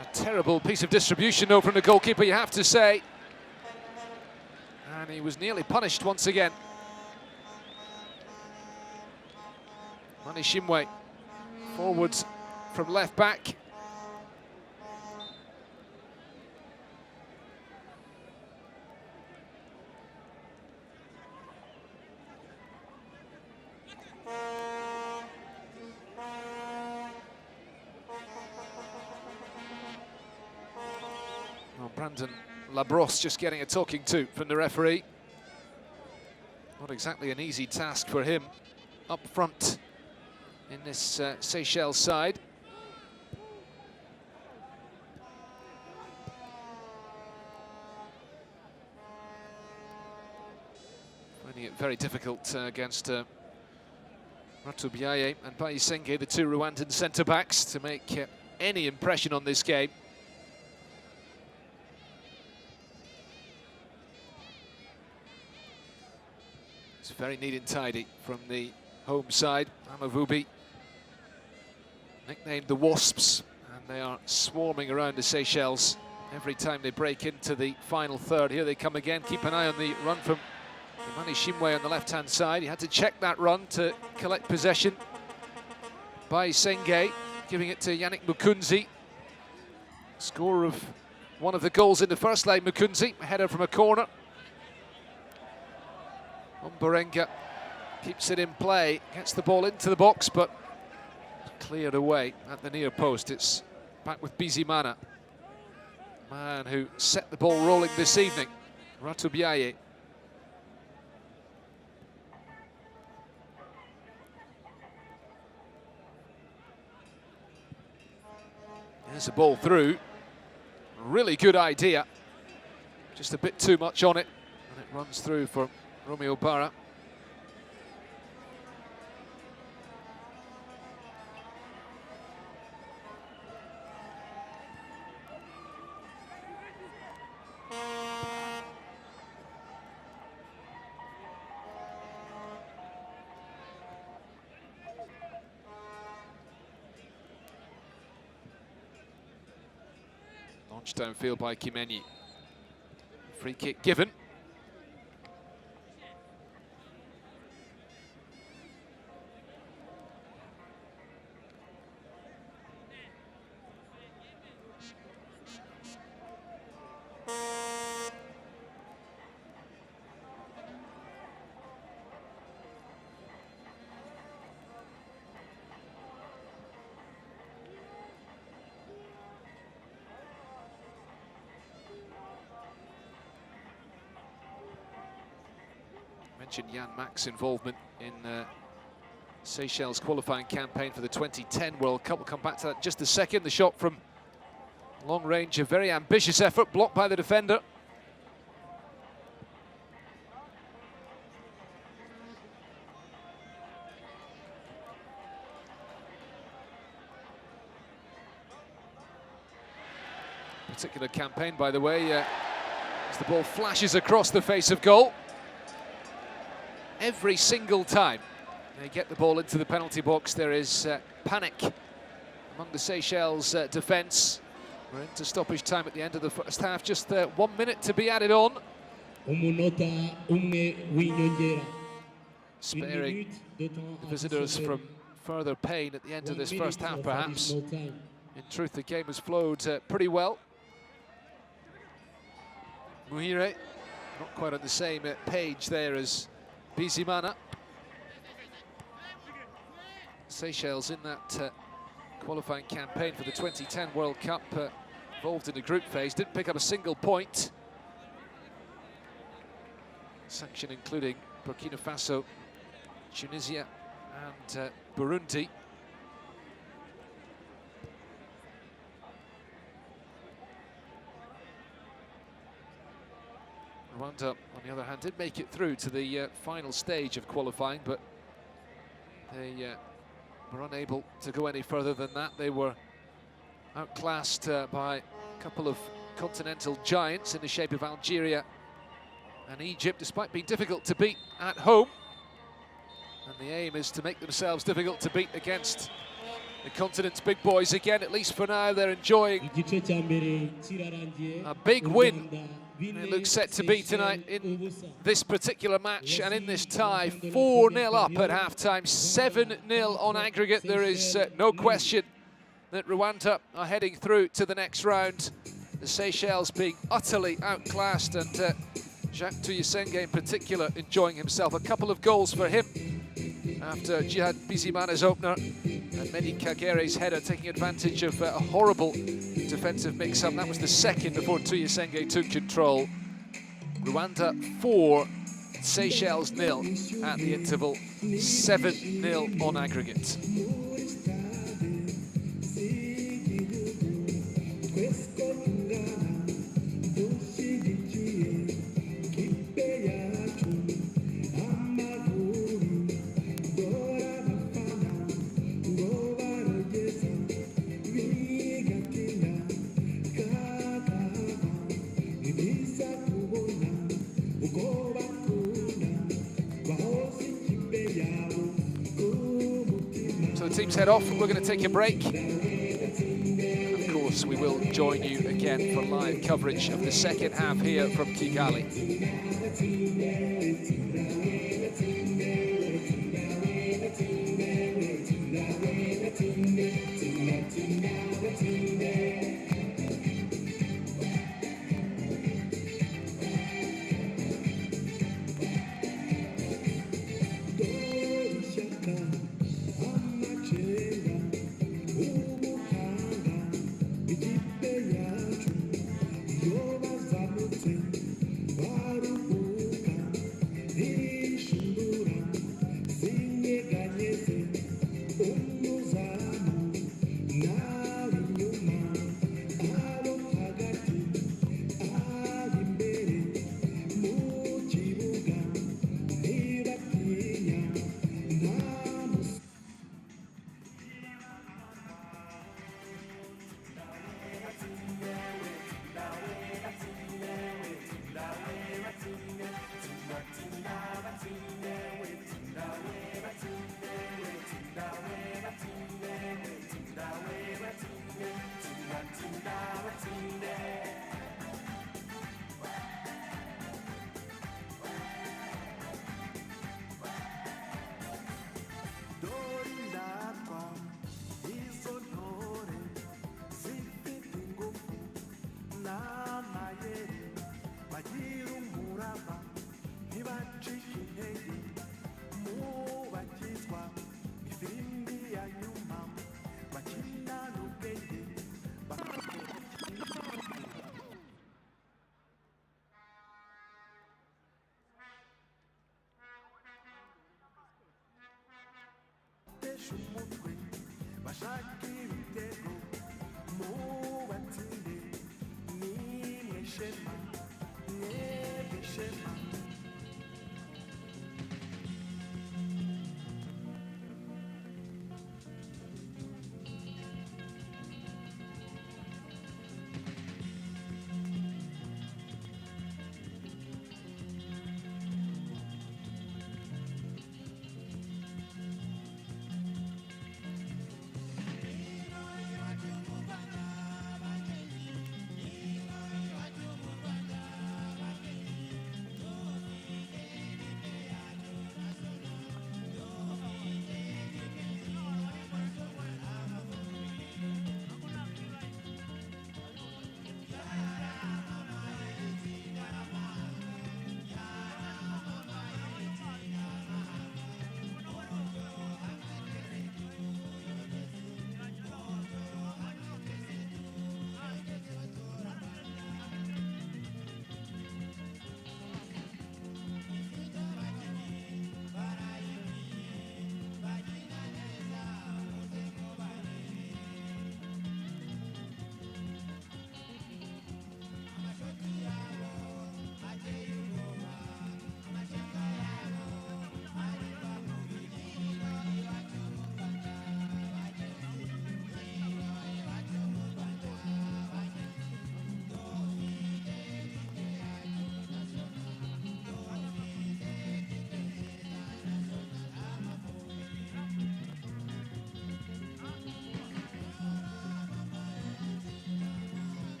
A terrible piece of distribution though from the goalkeeper, you have to say. And he was nearly punished once again. Mani Shimwe, forwards from left back. Well, Brandon Labrosse just getting a talking to from the referee. Not exactly an easy task for him up front in this Seychelles side. Finding it very difficult against Ratubiaye and Bayisenge, the two Rwandan centre-backs, to make any impression on this game. It's very neat and tidy from the home side. Amavubi, nicknamed the Wasps, and they are swarming around the Seychelles every time they break into the final third. Here they come again. Keep an eye on the run from Mani Shimwe on the left-hand side. He had to check that run to collect possession. Bayisenge giving it to Yannick Mukunzi. Scorer of one of the goals in the first leg, Mukunzi, a header from a corner. Omborenga keeps it in play, gets the ball into the box, but cleared away at the near post. It's back with Bizimana, man who set the ball rolling this evening, Ratubiaye. There's a ball through. Really good idea. Just a bit too much on it, and it runs through for Romeo Barra. Launched downfield by Kimenyi. Free kick given. Mentioned Jan Mack's involvement in Seychelles qualifying campaign for the 2010 World Cup. We'll come back to that in just a second. The shot from long range, a very ambitious effort, blocked by the defender. Particular campaign, by the way, as the ball flashes across the face of goal. Every single time they get the ball into the penalty box, there is panic among the Seychelles defence. We're into stoppage time at the end of the first half, just 1 minute to be added on. Sparing the visitors from further pain at the end of this first half, perhaps. In truth, the game has flowed pretty well. Muhire, not quite on the same page there as Bizimana. Seychelles in that qualifying campaign for the 2010 World Cup, involved in the group phase, didn't pick up a single point. Sanction including Burkina Faso, Tunisia and Burundi. Rwanda, on the other hand, did make it through to the final stage of qualifying, but they were unable to go any further than that. They were outclassed by a couple of continental giants in the shape of Algeria and Egypt, despite being difficult to beat at home. And the aim is to make themselves difficult to beat against The continent's big boys again, at least for now. They're enjoying igice cya mbere kirarangiye. a big win. Rwanda It looks set to be tonight in ubusa. this particular match and in this tie. 4-0 up at half-time, 7-0 on aggregate. There is no question that Rwanda are heading through to the next round. The Seychelles being utterly outclassed, and Jacques Tuyisenge in particular enjoying himself. A couple of goals for him after Jihad Bizimana's opener and Mehdi Kagere's header, taking advantage of a horrible defensive mix-up. That was the second before Tuyisenge took control. Rwanda 4, Seychelles 0 at the interval, 7-0 on aggregate. So the teams head off. We're going to take a break. Of course, we will join you again for live coverage of the second half here from Kigali.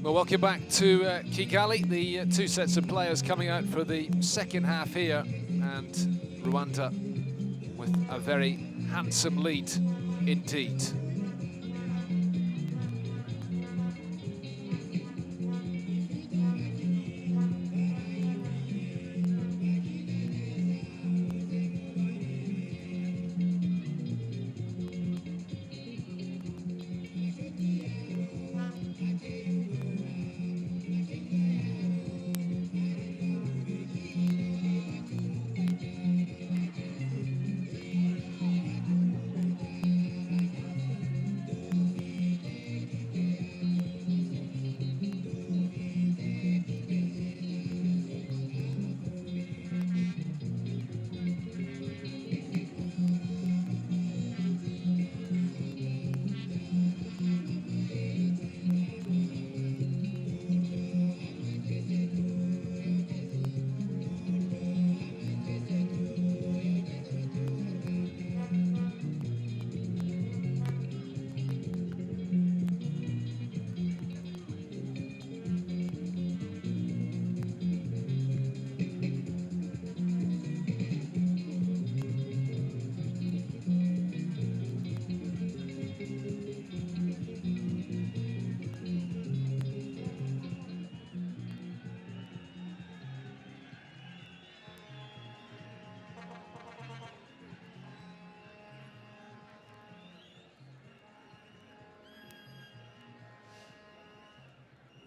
Well, welcome back to Kigali. The two sets of players coming out for the second half here, and Rwanda a very handsome lead indeed.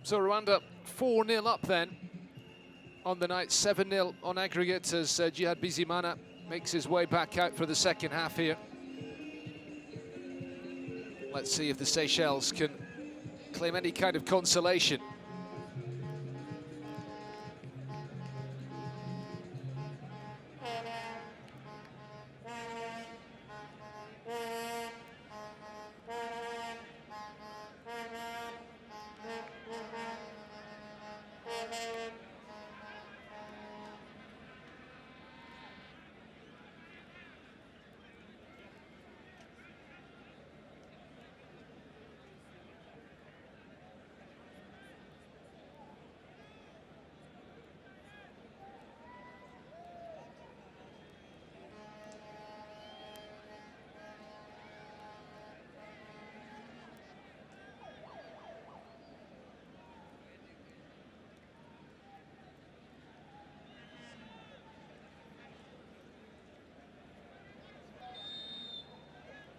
So Rwanda 4-0 up then on the night, 7-0 on aggregate as Djihad Bizimana makes his way back out for the second half here. Let's see if the Seychelles can claim any kind of consolation.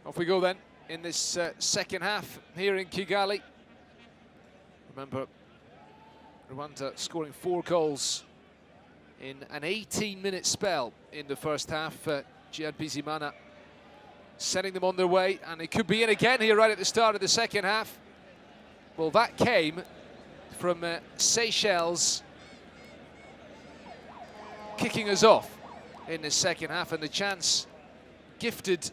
Off we go then in this second half here in Kigali. Remember, Rwanda scoring 4 goals in an 18-minute spell in the first half. Djihad Bizimana setting them on their way, and it could be in again here right at the start of the second half. Well, that came from Seychelles kicking us off in the second half, and the chance gifted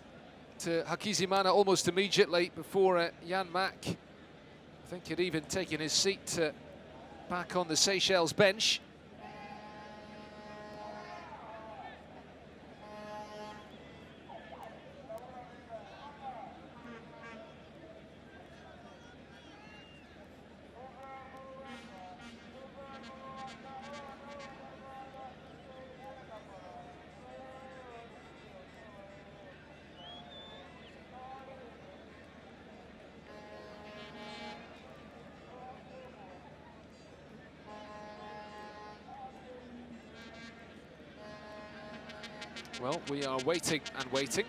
to Hakizimana almost immediately before Jan Mack, I think, had even taken his seat back on the Seychelles bench. Well, we are waiting and waiting.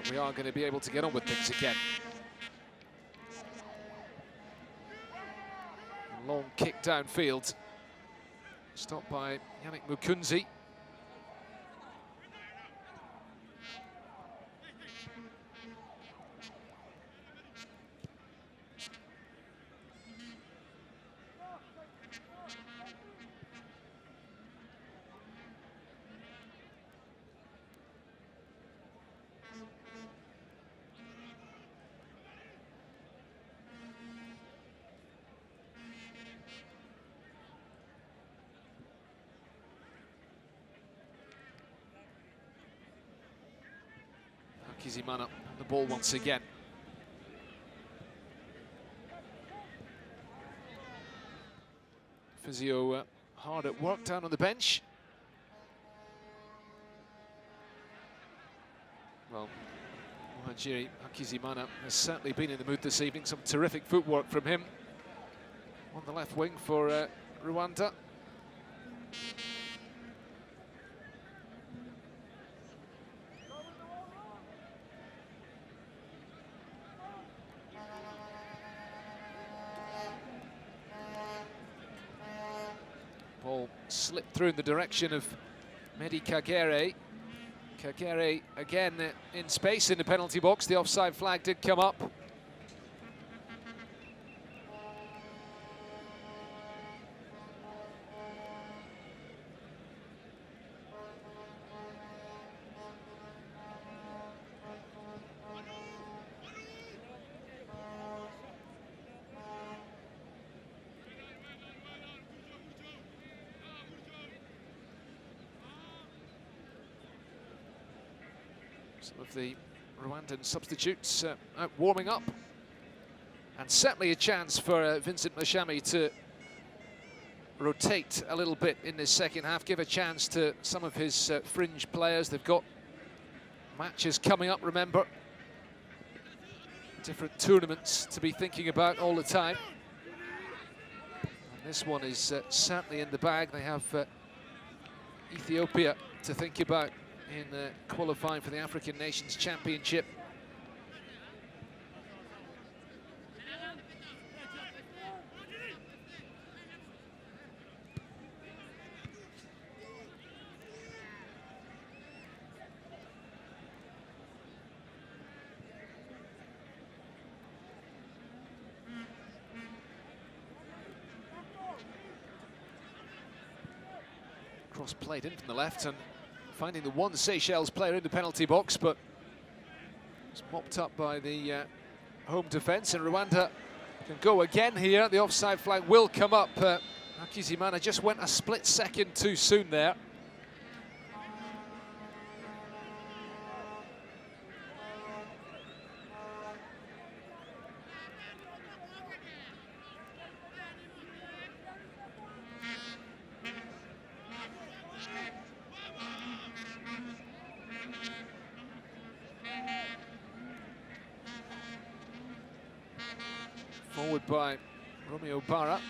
We are going to be able to get on with things again. Long kick downfield. Stopped by Yannick Mukunzi. Kizimana, the ball once again. Physio hard at work down on the bench. Well, Muhajiri Hakizimana has certainly been in the mood this evening. Some terrific footwork from him on the left wing for Rwanda. Ball slipped through in the direction of Mehdi Kagere. Kagere again in space in the penalty box. The offside flag did come up. Some of the Rwandan substitutes out warming up, and certainly a chance for Vincent Mashami to rotate a little bit in this second half, give a chance to some of his fringe players. They've got matches coming up, remember, different tournaments to be thinking about all the time. And this one is certainly in the bag. They have Ethiopia to think about in qualifying for the African Nations Championship. Cross played in from the left and finding the one Seychelles player in the penalty box, but it's mopped up by the home defence, and Rwanda can go again here. The offside flag will come up. Hakizimana just went a split second too soon there. Forward by Romeo Barra.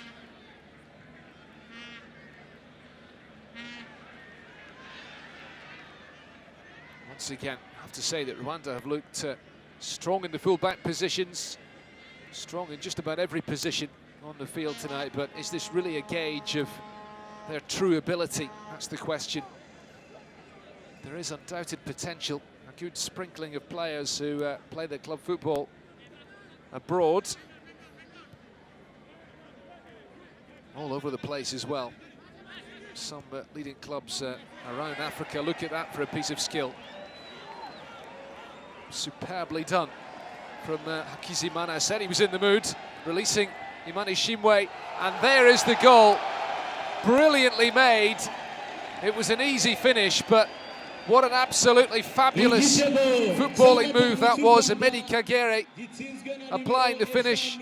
Once again, I have to say that Rwanda have looked strong in the full-back positions, strong in just about every position on the field tonight, but is this really a gauge of their true ability? That's the question. There is undoubted potential, a good sprinkling of players who play their club football abroad. All over the place as well. Some leading clubs around Africa. Look at that for a piece of skill. Superbly done from Hakizimana. I said he was in the mood, releasing Imani Shimwe, and there is the goal. Brilliantly made. It was an easy finish, but what an absolutely fabulous footballing move that was. And Mehdi Kagere applying the finish.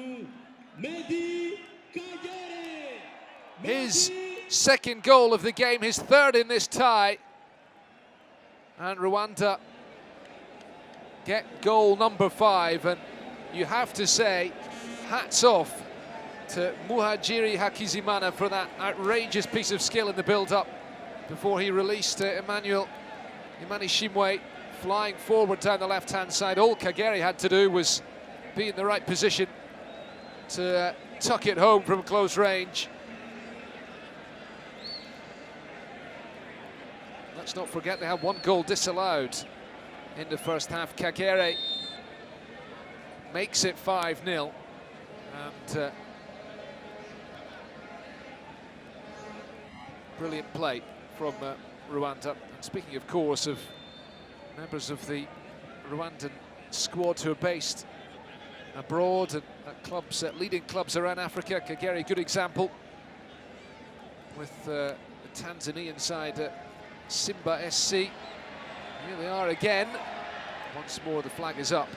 His second goal of the game, his third in this tie. And Rwanda get goal number 5. And you have to say, hats off to Muhajiri Hakizimana for that outrageous piece of skill in the build-up before he released Imani Shimwe flying forward down the left-hand side. All Kagere had to do was be in the right position to tuck it home from close range. Let's not forget they had one goal disallowed in the first half. Kagere makes it 5-0. And brilliant play from Rwanda. And speaking, of course, of members of the Rwandan squad who are based abroad and at clubs, leading clubs around Africa. Kagere, good example with the Tanzanian side, Simba SC. Here they are again. Once more, the flag is up.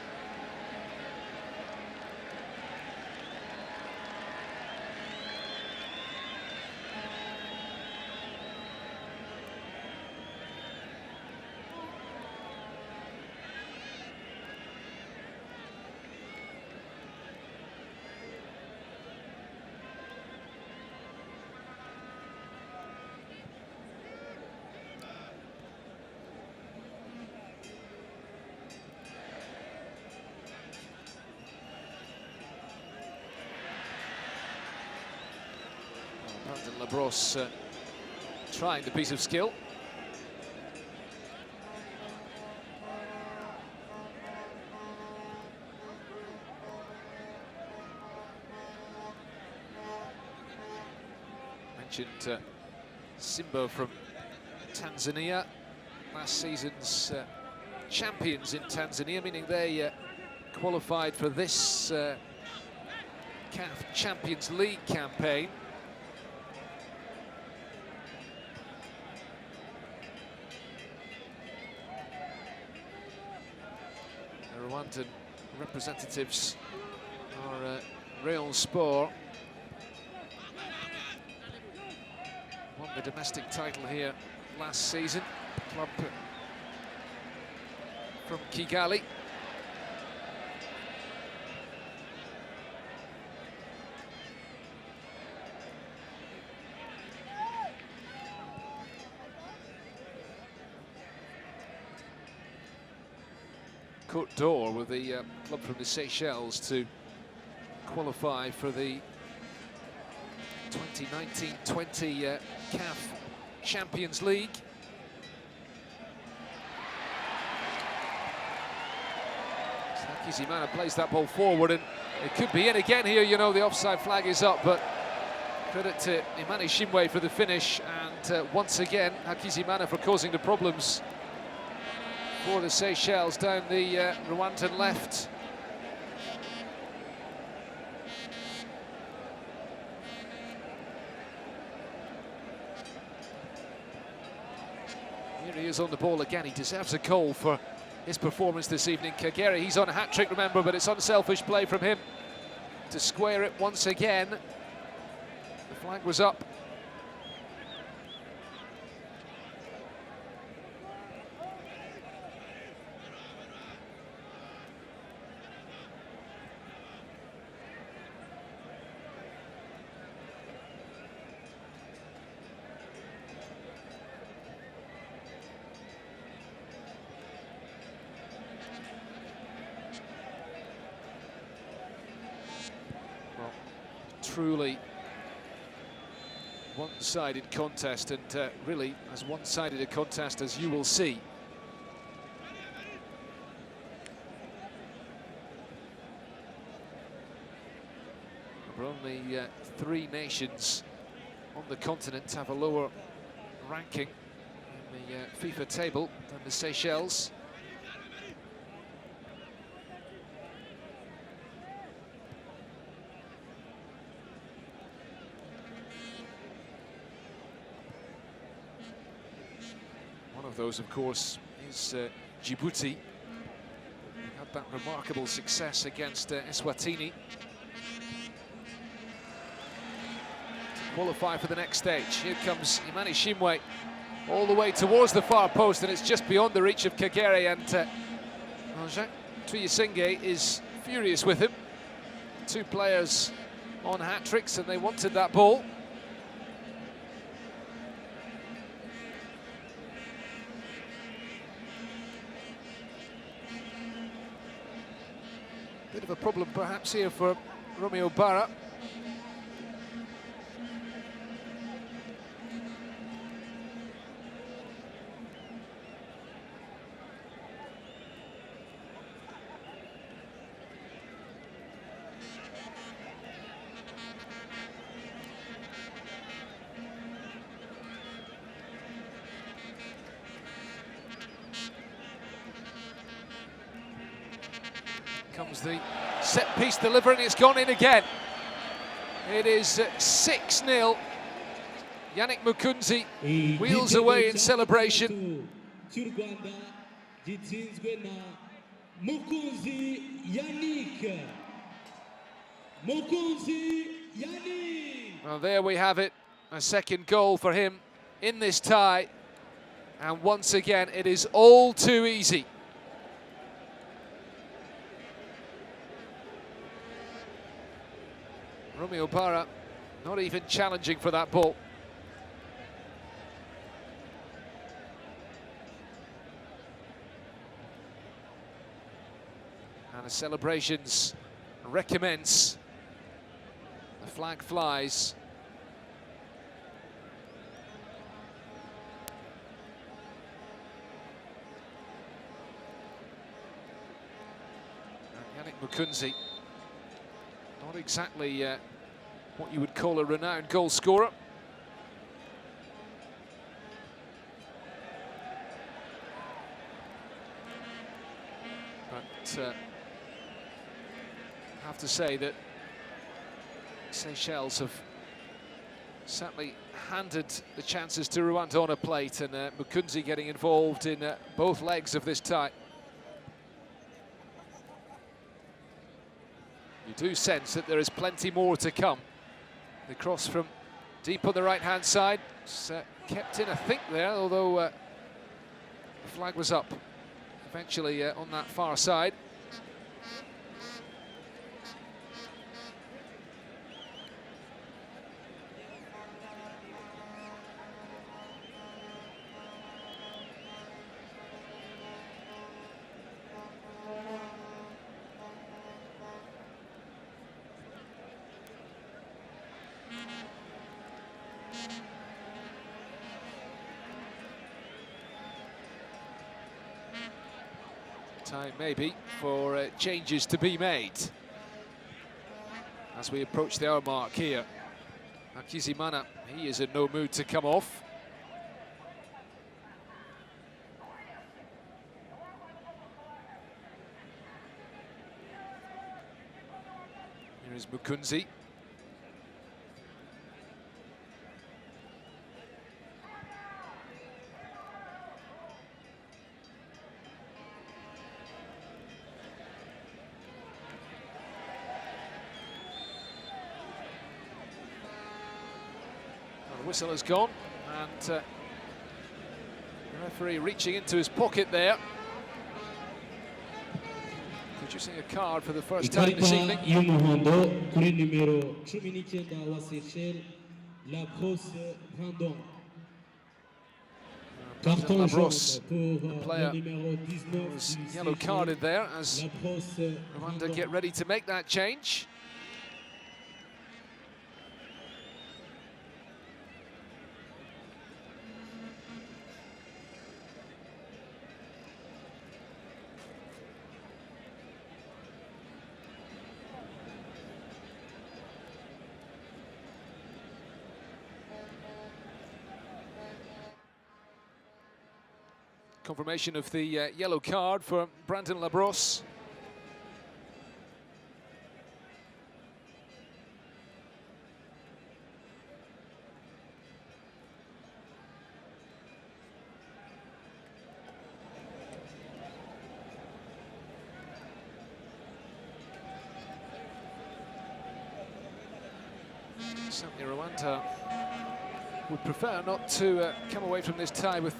And Labrosse trying the piece of skill. Mentioned Simba from Tanzania, last season's champions in Tanzania, meaning they qualified for this CAF Champions League campaign. The Rwandan representatives are Rayon Sport. Won the domestic title here last season. Club from Kigali. Côte d'Or with the club from the Seychelles to qualify for the 2019-20 CAF Champions League. Hakizimana plays that ball forward, and it could be in again here. You know, the offside flag is up, but credit to Imani Shimwe for the finish, and once again Hakizimana for causing the problems for the Seychelles down the Rwandan left. Here he is on the ball again. He deserves a goal for his performance this evening. Kagere, he's on a hat-trick, remember, but it's unselfish play from him to square it once again. The flag was up. Truly one-sided contest, and really as one-sided a contest as you will see. There are only 3 nations on the continent have a lower ranking in the FIFA table than the Seychelles. One of those, of course, is Djibouti. Had that remarkable success against Eswatini to qualify for the next stage. Here comes Imani Shimwe all the way towards the far post, and it's just beyond the reach of Kagere, and Jacques Tuyisenge is furious with him. 2 players on hat-tricks, and they wanted that ball. Bit of a problem perhaps here for Romeo Barra. Comes the set-piece delivery, and it's gone in again. It is 6-0. Yannick Mukunzi wheels away in celebration. Well, there we have it. A second goal for him in this tie. And once again, it is all too easy. Romeo Barra not even challenging for that ball. And the celebrations recommence. The flag flies. Mukunzi. Not exactly what you would call a renowned goal scorer. But I have to say that Seychelles have certainly handed the chances to Rwanda on a plate, and Mukunzi getting involved in both legs of this tie. You do sense that there is plenty more to come. The cross from deep on the right-hand side. It's kept in, I think, there, although the flag was up eventually on that far side. Time maybe for changes to be made as we approach the hour mark here. Hakizimana, he is in no mood to come off. Here is Mukunzi. The whistle has gone, and the referee reaching into his pocket there, producing a card for the first time this evening. y'umuhondo kuri numero 19 wa Seychelles, la brosse Brandon. Carton jaune Labrosse, pour le numéro 19 was du yellow carded Seychelles, there as la brosse Rwanda Brandon. get ready to make that change. Confirmation of the yellow card for Brandon Labrosse. Certainly Rwanda would prefer not to come away from this tie with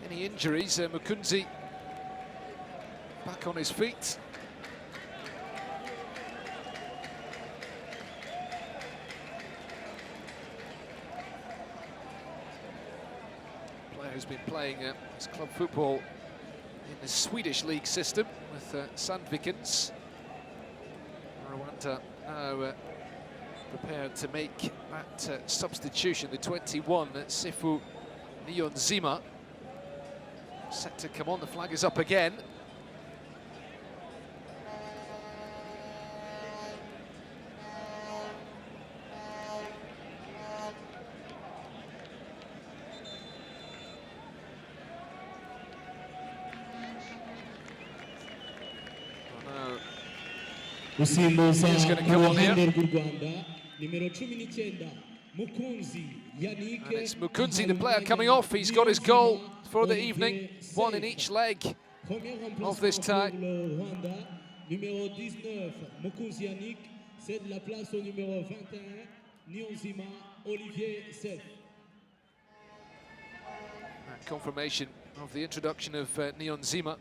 any injuries. Mukunzi back on his feet. Player who's been playing his club football in the Swedish league system with Sandvikens. Rwanda now prepared to make that substitution, the 21, Sifu Niyonzima. Set to come on, the flag is up again. Usimbuza He's gonna come on here. uruhande rw'u Rwanda, numero 19 Mukunzi Yannick. And it's Mukunzi, the player, coming off. He's got his goal for the evening, one in each leg of this tie. Rwanda, numéro 19 Mukunzi Yannick, cède la place au numéro 21 Niyonzima Olivier Seth. Confirmation of the introduction of Niyonzima.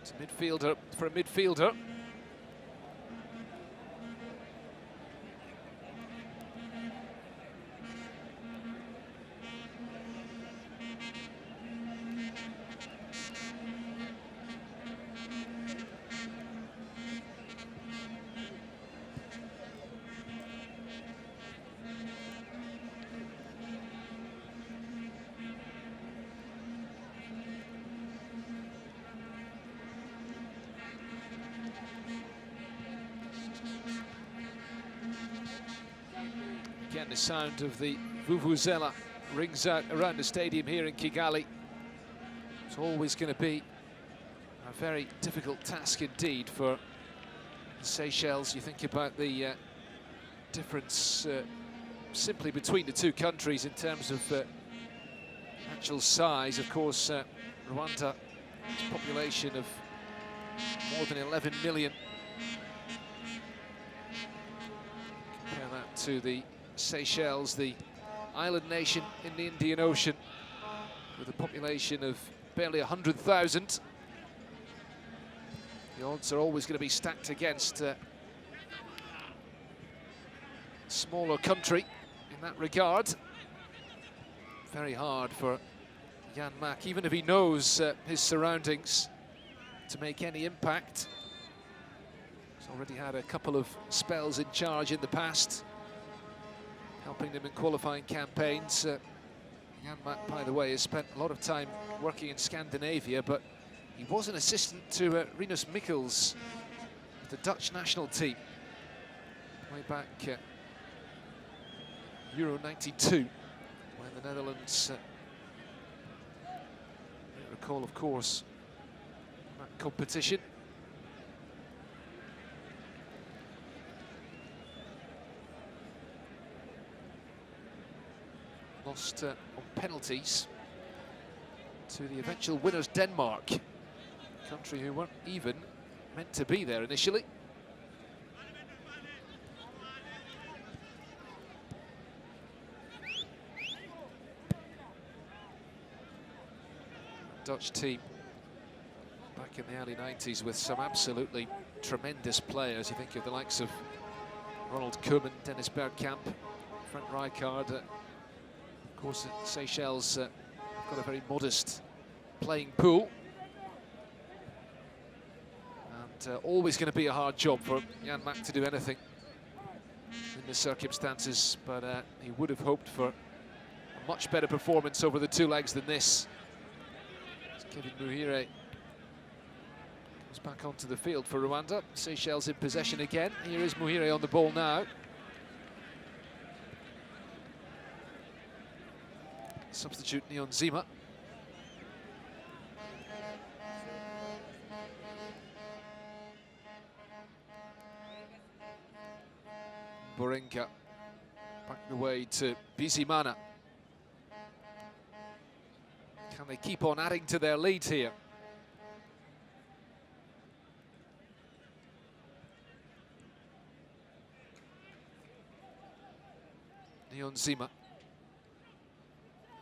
It's a midfielder for a midfielder. the sound of the vuvuzela rings out around the stadium here in Kigali. It's always going to be a very difficult task indeed for the Seychelles. You think about the difference simply between the two countries in terms of actual size. Of course, Rwanda has a population of more than 11 million. Compare that to the Seychelles, the island nation in the Indian Ocean, with a population of barely 100,000. The odds are always going to be stacked against a smaller country in that regard. Very hard for Jan Mack, even if he knows his surroundings, to make any impact. He's already had a couple of spells in charge in the past, helping them in qualifying campaigns. Jan Mack, by the way, has spent a lot of time working in Scandinavia, but he was an assistant to Rinus Michels, the Dutch national team, way back Euro 92, when the Netherlands, you recall, of course, that competition. Lost on penalties to the eventual winners, Denmark, a country who weren't even meant to be there initially. Dutch team back in the early 90s with some absolutely tremendous players. You think of the likes of Ronald Koeman, Dennis Bergkamp, Frank Rijkaard. Of course, Seychelles have got a very modest playing pool. And always going to be a hard job for Jan Mack to do anything in the circumstances, but he would have hoped for a much better performance over the two legs than this. Kevin Muhire comes back onto the field for Rwanda. Seychelles in possession again. Here is Muhire on the ball now. Substitute Niyonzima. Borenka back the way to Bizimana. Can they keep on adding to their lead here? Niyonzima.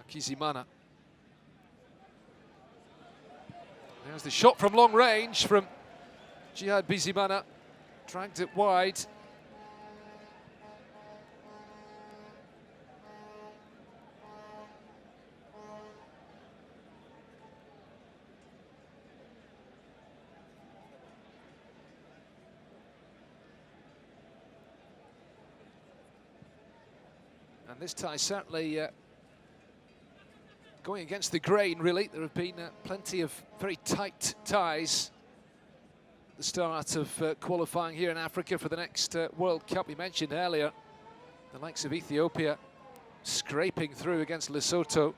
Akizimana. There's the shot from long range from Jihad Bizimana. Dragged it wide. And this tie certainly going against the grain, really. There have been plenty of very tight ties at the start of qualifying here in Africa for the next World Cup. We mentioned earlier the likes of Ethiopia scraping through against Lesotho,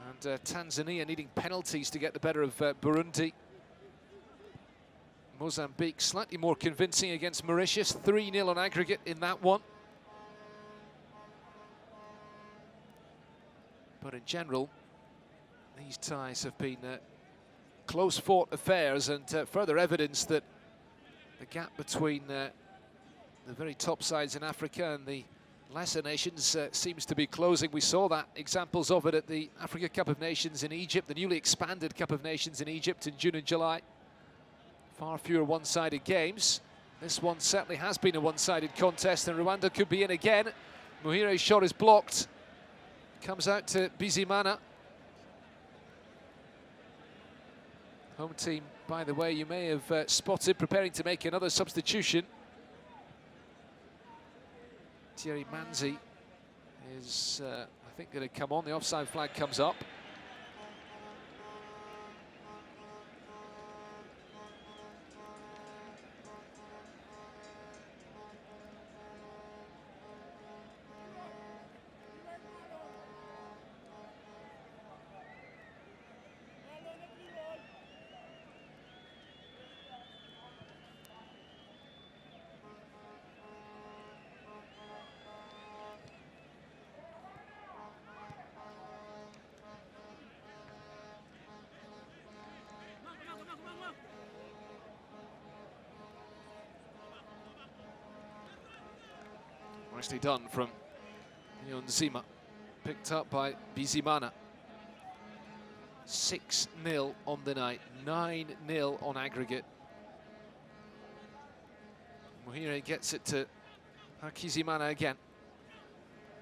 and Tanzania needing penalties to get the better of Burundi. Mozambique slightly more convincing against Mauritius, 3-0 on aggregate in that one. But in general, these ties have been close-fought affairs, and further evidence that the gap between the very top sides in Africa and the lesser nations seems to be closing. We saw that examples of it at the Africa Cup of Nations in Egypt, the newly expanded Cup of Nations in Egypt in June and July. Far fewer one-sided games. This one certainly has been a one-sided contest, and Rwanda could be in again. Muhire's shot is blocked. Comes out to Bizimana. Home team, by the way, you may have spotted, preparing to make another substitution. Thierry Manzi is, I think, going to come on. The offside flag comes up. Nicely done from Niyonzima, picked up by Bizimana. 6-0 on the night, 9-0 on aggregate. Muhire gets it to Hakizimana again.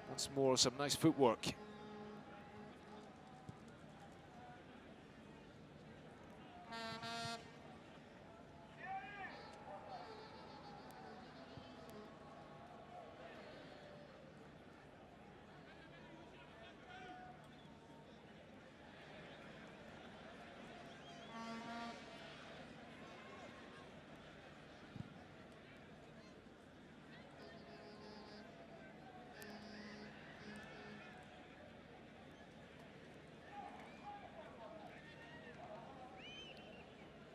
Once more, some nice footwork.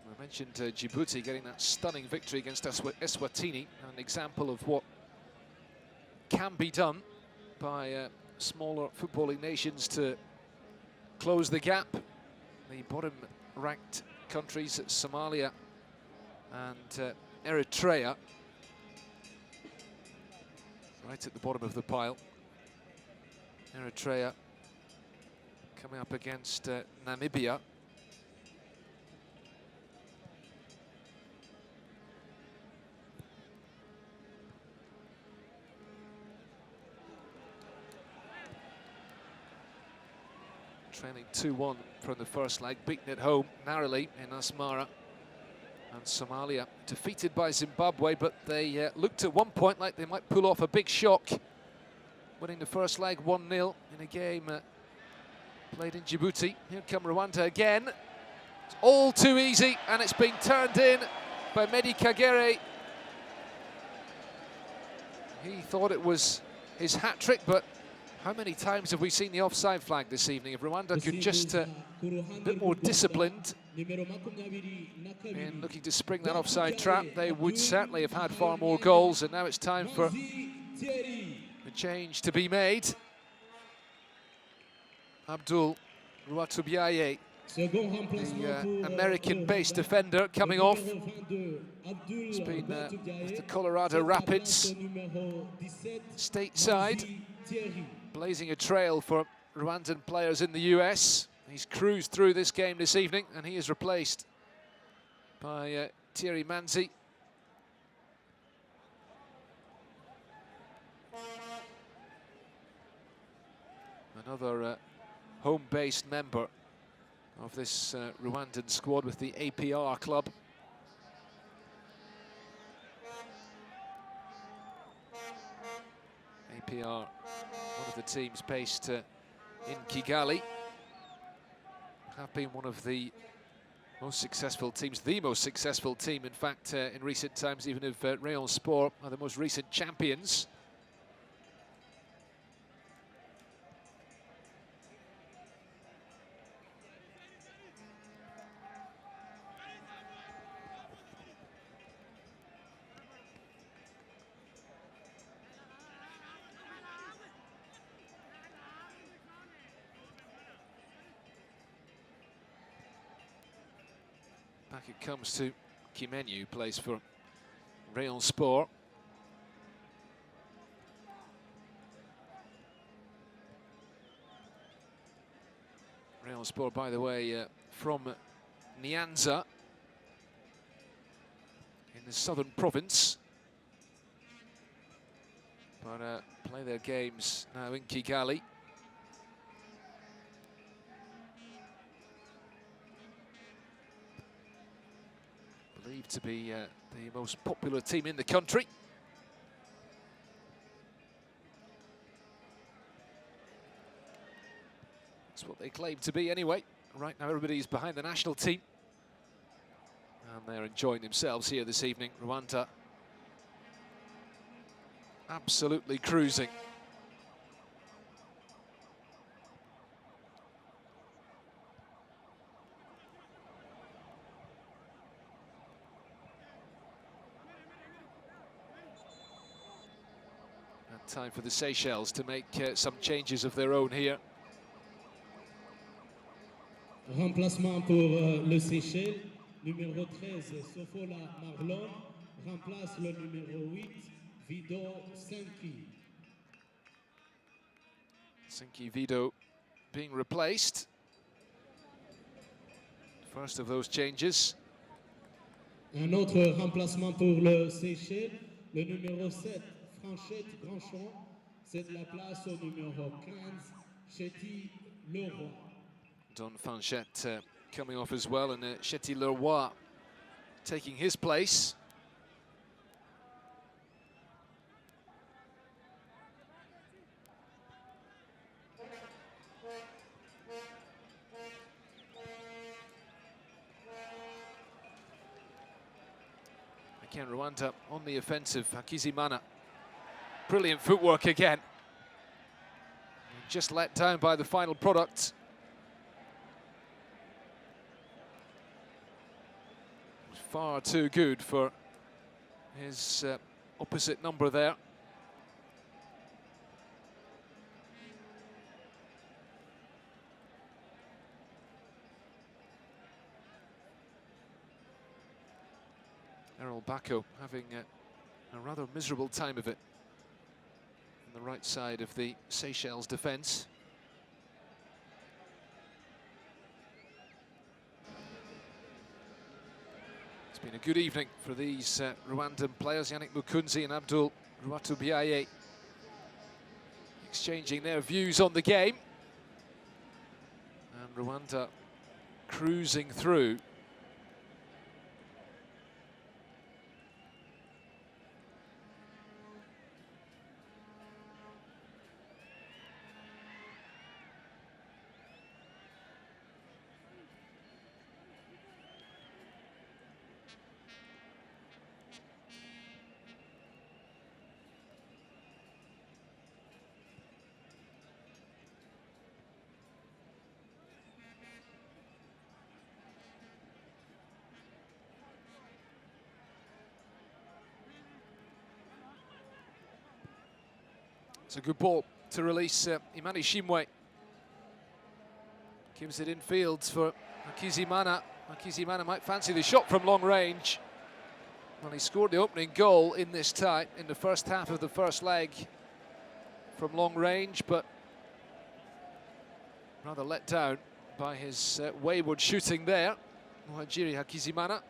I mentioned Djibouti getting that stunning victory against Eswatini, an example of what can be done by smaller footballing nations to close the gap. The bottom-ranked countries, Somalia and Eritrea, right at the bottom of the pile. Eritrea coming up against Namibia. Trailing 2-1 from the first leg, beaten at home narrowly in Asmara. And Somalia defeated by Zimbabwe, but they looked at one point like they might pull off a big shock, winning the first leg 1-0 in a game played in Djibouti. Here come Rwanda again. It's all too easy, and it's been turned in by Mehdi Kagere. He thought it was his hat-trick, but how many times have we seen the offside flag this evening? If Rwanda could just a bit more disciplined in looking to spring that offside trap, they would certainly have had far more goals. And now it's time for a change to be made. Abdul Ruatubiaye, the American-based defender, coming off. It's been with the Colorado Rapids stateside, blazing a trail for Rwandan players in the US. He's cruised through this game this evening, and he is replaced by Thierry Manzi. Another home-based member of this Rwandan squad with the APR club. APR, one of the teams based in Kigali, have been one of the most successful teams, the most successful team, in fact, in recent times, even if Rayon Sport are the most recent champions. Back it comes to Kimenyu, who plays for Rayon Sport. Rayon Sport, by the way, from Nyanza in the southern province, but play their games now in Kigali. Believed to be the most popular team in the country. That's what they claim to be anyway. Right now everybody's behind the national team, and they're enjoying themselves here this evening. Rwanda absolutely cruising. Time for the Seychelles to make some changes of their own here. Remplacement pour le Seychelles, numéro 13, Sofola Marlon, remplace le numéro 8, Vidor Senki. Sinki Vido being replaced. First of those changes. Un autre remplacement pour le Seychelles, le numéro 7, Franchette Grandchamp, cède la place au numéro 15, Chetty Leroy. Don Fanchette coming off as well, and Chetty Leroy taking his place. Again, Rwanda on the offensive. Hakizimana, brilliant footwork again. Just let down by the final product. Far too good for his opposite number there. Errol Bako having a rather miserable time of it on the right side of the Seychelles defence. It's been a good evening for these Rwandan players, Yannick Mukunzi and Abdul Ruatubiaye, exchanging their views on the game. And Rwanda cruising through. It's a good ball to release Imani Shimwe. Gives it infield for Hakizimana. Hakizimana might fancy the shot from long range. Well, he scored the opening goal in this tie in the first half of the first leg from long range, but rather let down by his wayward shooting there. Muhajiri Hakizimana.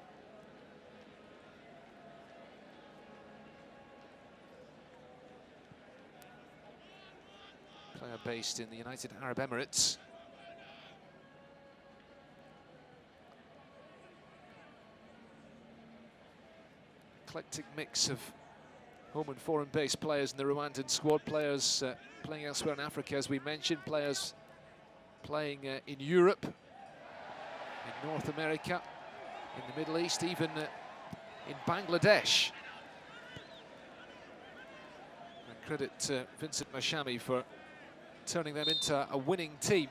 Player based in the United Arab Emirates. Eclectic mix of home and foreign based players in the Rwandan squad, players playing elsewhere in Africa, as we mentioned, players playing in Europe, in North America, in the Middle East, even in Bangladesh. And credit to Vincent Mashami for turning them into a winning team.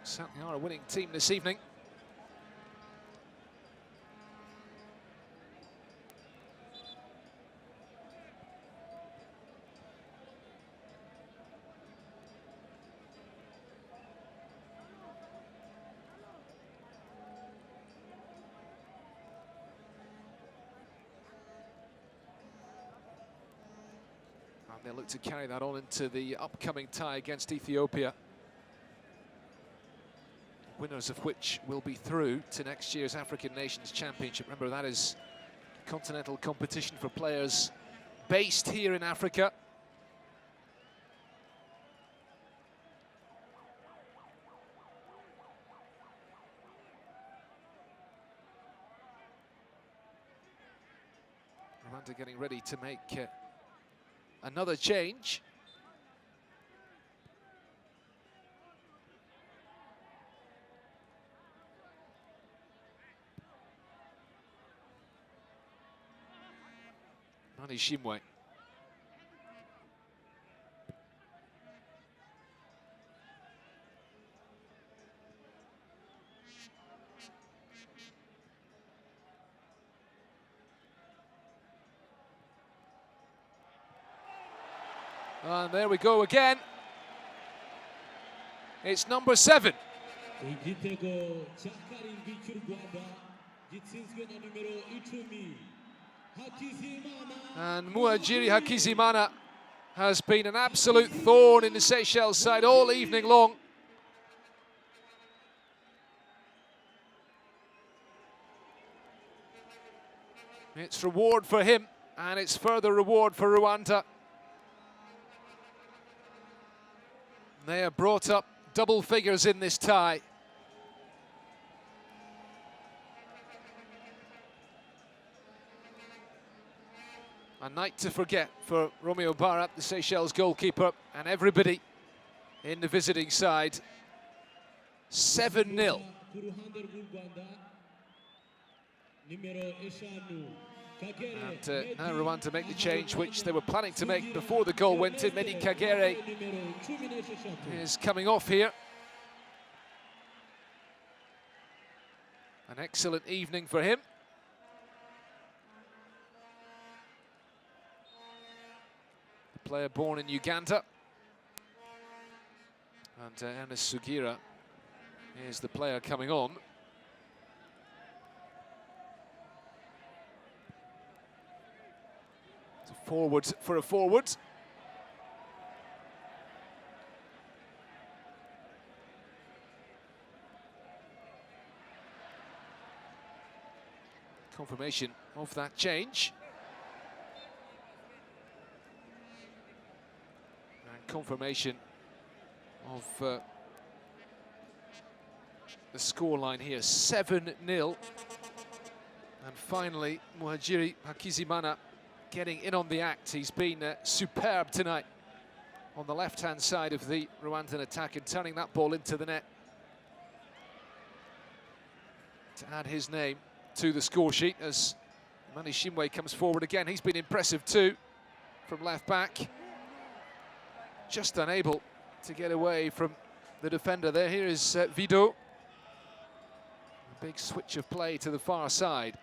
Certainly are a winning team this evening. And they'll look to carry that on into the upcoming tie against Ethiopia, winners of which will be through to next year's African Nations Championship. Remember, that is continental competition for players based here in Africa. Rwanda getting ready to make another change. Imani Shimwe. And there we go again. It's number 7, igitego cya karindwi cy'u Rwanda gitsinzwe na numero 10 Hakizimana. And Muhajiri Hakizimana has been an absolute thorn in the Seychelles side all evening long. It's reward for him, and it's further reward for Rwanda. They have brought up double figures in this tie. A night to forget for Romeo Barat, the Seychelles goalkeeper, and everybody in the visiting side. 7-0. And now Rwanda make the change which they were planning to make before the goal went in. Mehdi Kagere is coming off here. An excellent evening for him. The player born in Uganda. And Ernest Sugira is the player coming on. Forward for a forward. Confirmation of that change. And confirmation of the scoreline here, 7-0. And finally, Muhajiri Hakizimana getting in on the act. He's been superb tonight on the left-hand side of the Rwandan attack and turning that ball into the net to add his name to the score sheet as Manishimwe comes forward again. He's been impressive too from left back. Just unable to get away from the defender there. Here is Vido. A big switch of play to the far side.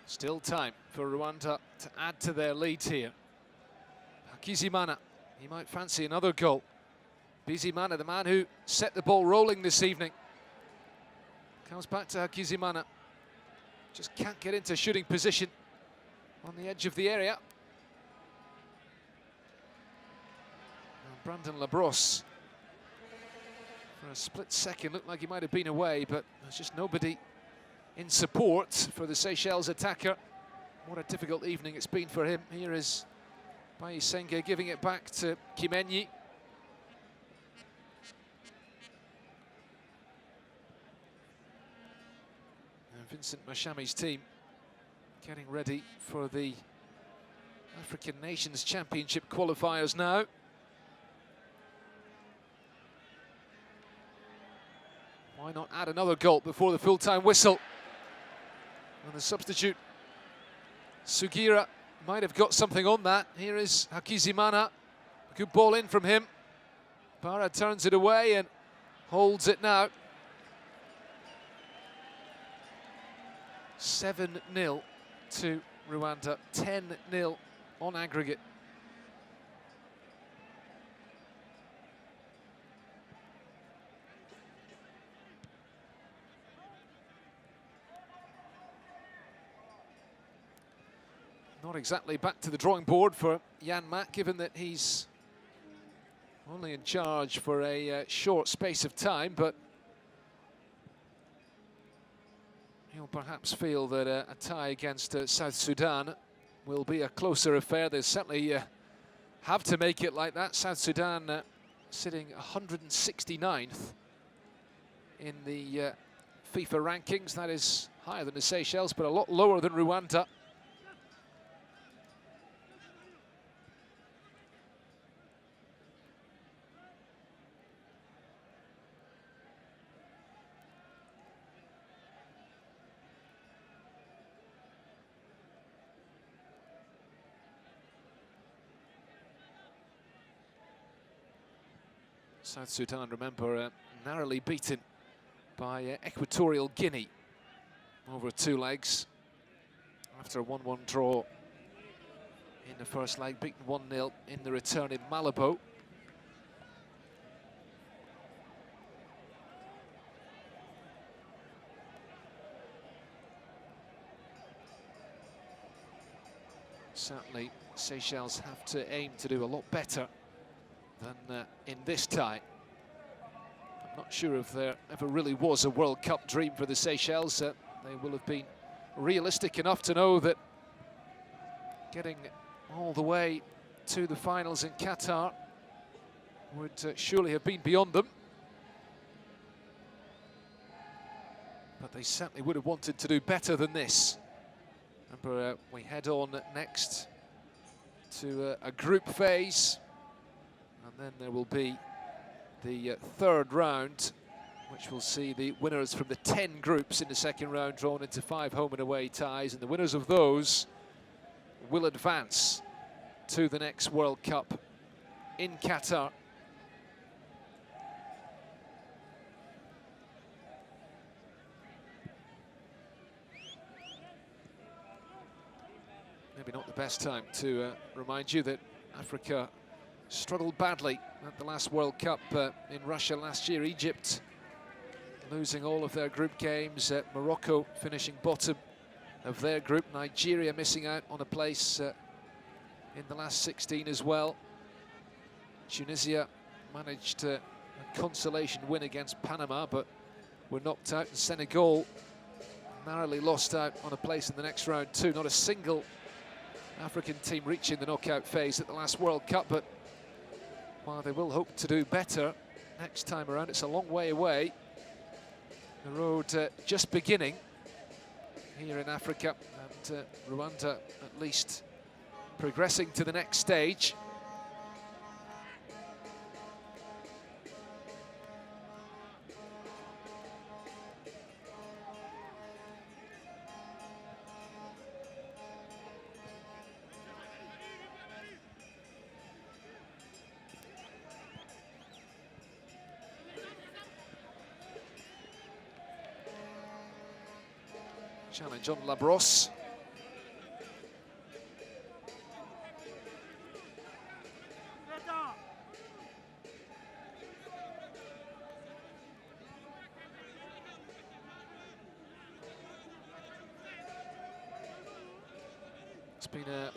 Still time for Rwanda to add to their lead here. Hakizimana, he might fancy another goal. Bizimana, the man who set the ball rolling this evening. Comes back to Hakizimana. Just can't get into shooting position on the edge of the area. And Brandon Labrosse, for a split second, looked like he might have been away, but there's just nobody in support for the Seychelles attacker. What a difficult evening it's been for him. Here is Bayisenge giving it back to Kimenyi. And Vincent Mashami's team getting ready for the African Nations Championship qualifiers now. Why not add another goal before the full-time whistle? And the substitute, Sugira, might have got something on that. Here is Hakizimana. A good ball in from him. Bara turns it away and holds it now. 7-0 to Rwanda, 10-0 on aggregate. Not exactly back to the drawing board for Jan Mack, given that he's only in charge for a short space of time, but he'll perhaps feel that a tie against South Sudan will be a closer affair. They certainly have to make it like that. South Sudan sitting 169th in the FIFA rankings. That is higher than the Seychelles, but a lot lower than Rwanda. South Sudan, remember, narrowly beaten by Equatorial Guinea over 2 legs after a 1-1 draw in the first leg, beaten 1-0 in the return in Malabo. Certainly, Seychelles have to aim to do a lot better than in this tie. I'm not sure if there ever really was a World Cup dream for the Seychelles. They will have been realistic enough to know that getting all the way to the finals in Qatar would surely have been beyond them. But they certainly would have wanted to do better than this. Remember, we head on next to a group phase, and then there will be the third round, which will see the winners from the 10 groups in the second round drawn into 5 home and away ties, and the winners of those will advance to the next World Cup in Qatar. Maybe not the best time to remind you that Africa struggled badly at the last World Cup in Russia last year. Egypt losing all of their group games, Morocco finishing bottom of their group, Nigeria missing out on a place in the last 16 as well. Tunisia managed a consolation win against Panama, but were knocked out, and Senegal narrowly lost out on a place in the next round too. Not a single African team reaching the knockout phase at the last World Cup, but while they will hope to do better next time around, it's a long way away. The road just beginning here in Africa, and Rwanda at least progressing to the next stage. Challenge on Labrosse. It's been a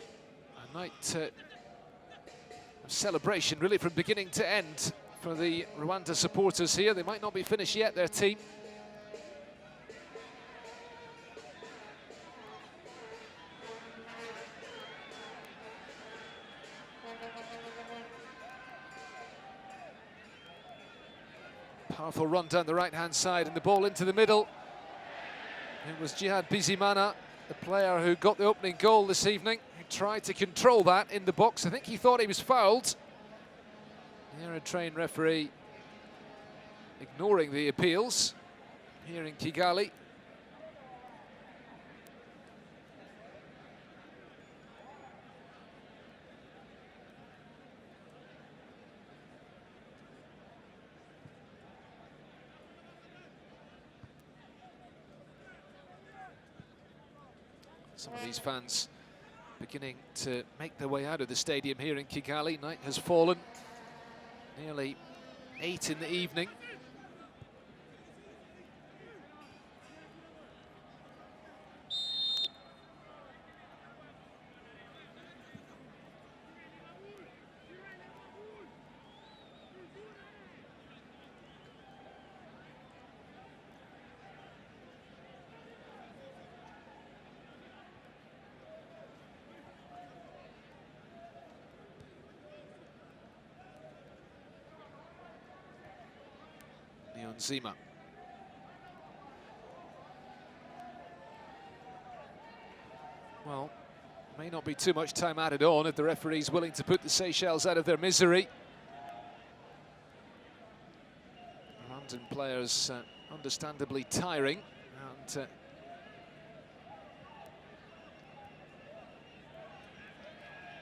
night of celebration, really, from beginning to end for the Rwanda supporters here. They might not be finished yet, their team. Powerful run down the right-hand side and the ball into the middle. It was Jihad Bizimana, the player who got the opening goal this evening, who tried to control that in the box. I think he thought he was fouled. Here a trained referee ignoring the appeals here in Kigali. Some of these fans beginning to make their way out of the stadium here in Kigali. Night has fallen, nearly 8 in the evening. Zima. Well, may not be too much time added on if the referee's willing to put the Seychelles out of their misery. London players understandably tiring, and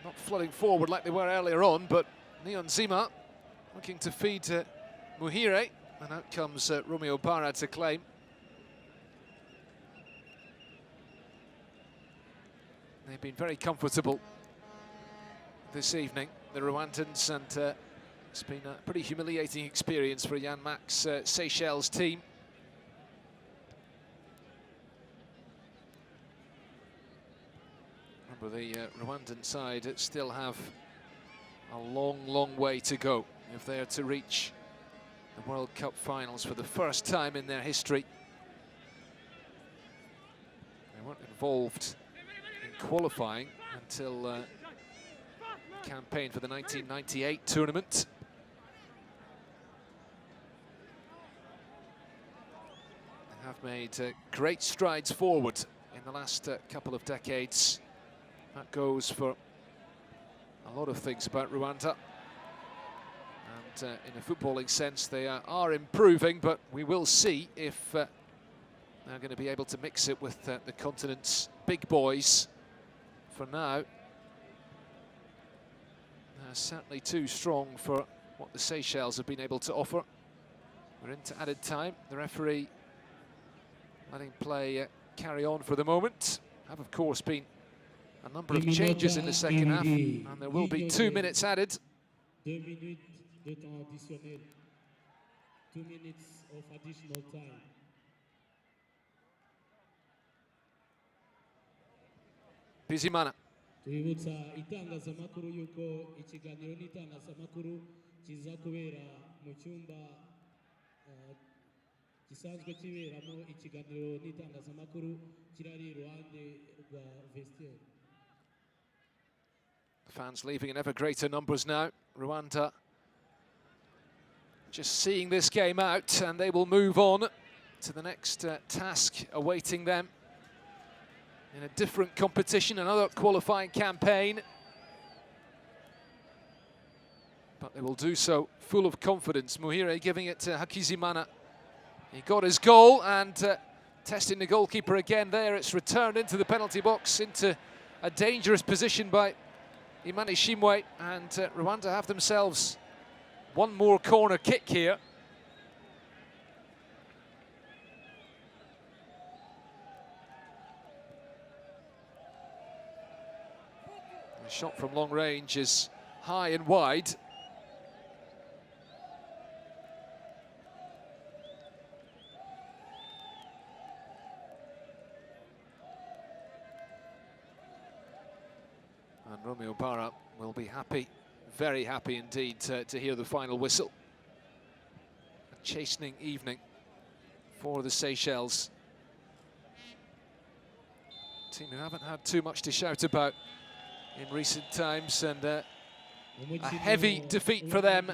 not flooding forward like they were earlier on, but Neon Zima looking to feed Muhire, and out comes Romeo Parra to claim. They've been very comfortable this evening, the Rwandans, and it's been a pretty humiliating experience for Jan Mack's Seychelles team. Remember, the Rwandan side still have a long, long way to go if they are to reach the World Cup finals for the first time in their history. They weren't involved in qualifying until the campaign for the 1998 tournament. They have made great strides forward in the last couple of decades. That goes for a lot of things about Rwanda. And in a footballing sense, they are improving, but we will see if they're going to be able to mix it with the continent's big boys. For now, they're certainly too strong for what the Seychelles have been able to offer. We're into added time. The referee letting play carry on for the moment. Have, of course, been a number of changes in the second half, and there will be 2 minutes added. 2 minutes de temps additionnel. 2 minutes of additional time. Bizimana. Twibutsa itangazamakuru yuko ikiganiro n'itangazamakuru kiza kubera mu cyumba gisanzwe kiberamo ikiganiro n'itangazamakuru kirari iruhande rwa vestiaire. The fans leaving in ever greater numbers now. Rwanda just seeing this game out, and they will move on to the next task awaiting them in a different competition, another qualifying campaign. But they will do so full of confidence. Muhire giving it to Hakizimana. He got his goal, and testing the goalkeeper again there. It's returned into the penalty box, into a dangerous position by Imani Shimwe, and Rwanda have themselves one more corner kick here. The shot from long range is high and wide. And Romeo Parra will be happy, very happy indeed, to hear the final whistle. A chastening evening for the Seychelles. Team who haven't had too much to shout about in recent times, and a heavy defeat for them.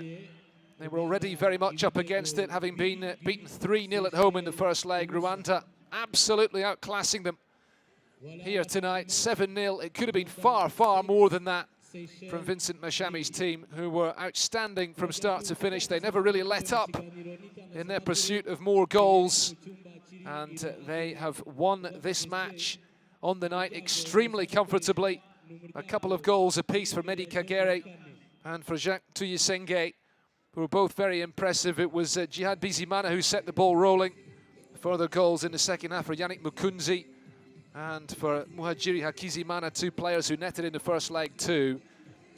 They were already very much up against it, having been beaten 3-0 at home in the first leg. Rwanda absolutely outclassing them here tonight, 7-0. It could have been far, far more than that from Vincent Mashami's team, who were outstanding from start to finish. They never really let up in their pursuit of more goals, and they have won this match on the night extremely comfortably. A couple of goals apiece for Mehdi Kagere and for Jacques Tuyisenge, who were both very impressive. It was Djihad Bizimana who set the ball rolling. Further goals in the second half for Yannick Mukunzi and for Muhajiri Hakizimana, two players who netted in the first leg too.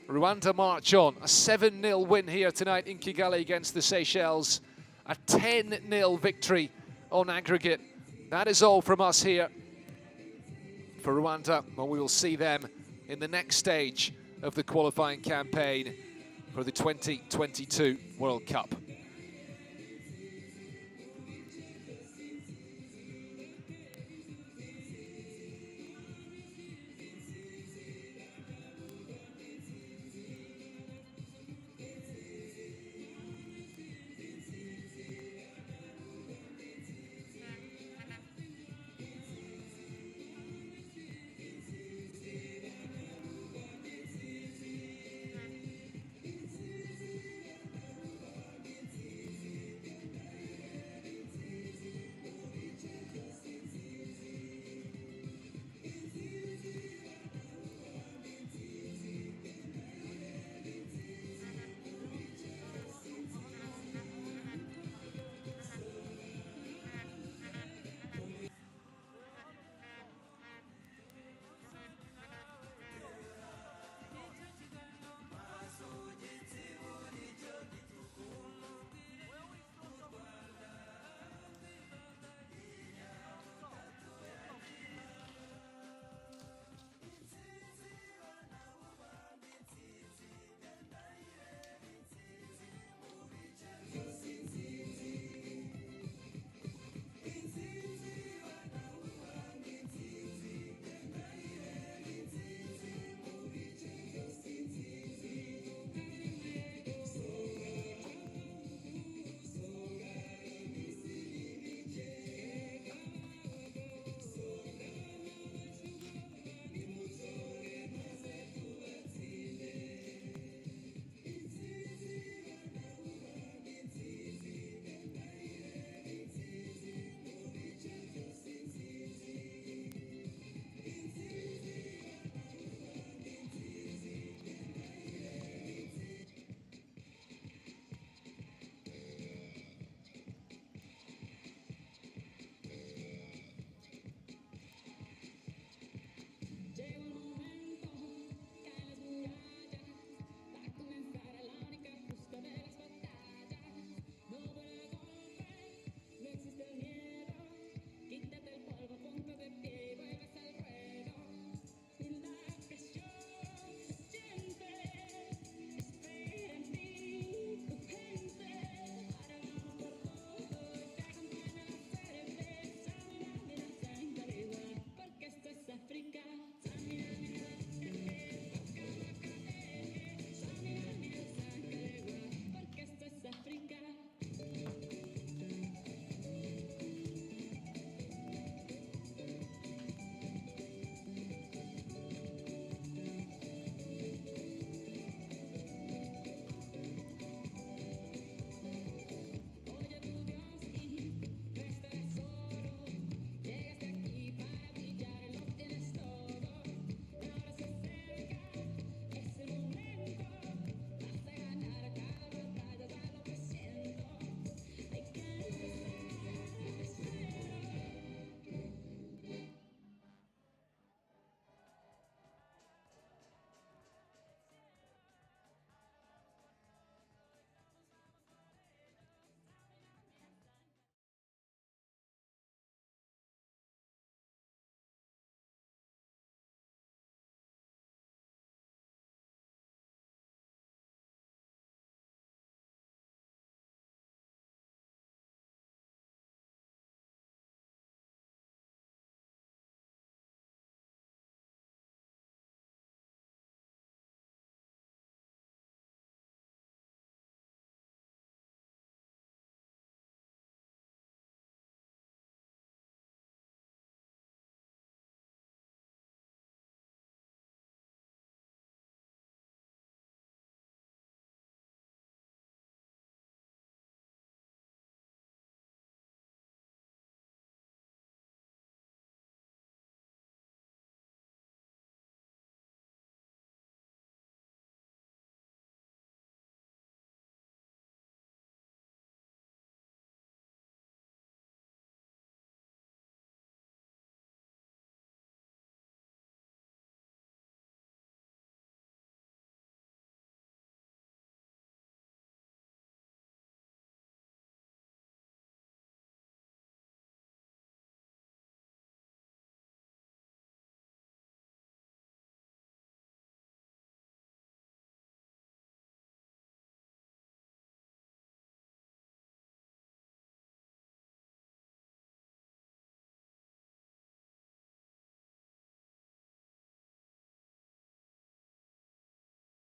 Rwanda march on. A 7-0 win here tonight in Kigali against the Seychelles. A 10-0 victory on aggregate. That is all from us here for Rwanda, and we will see them in the next stage of the qualifying campaign for the 2022 World Cup.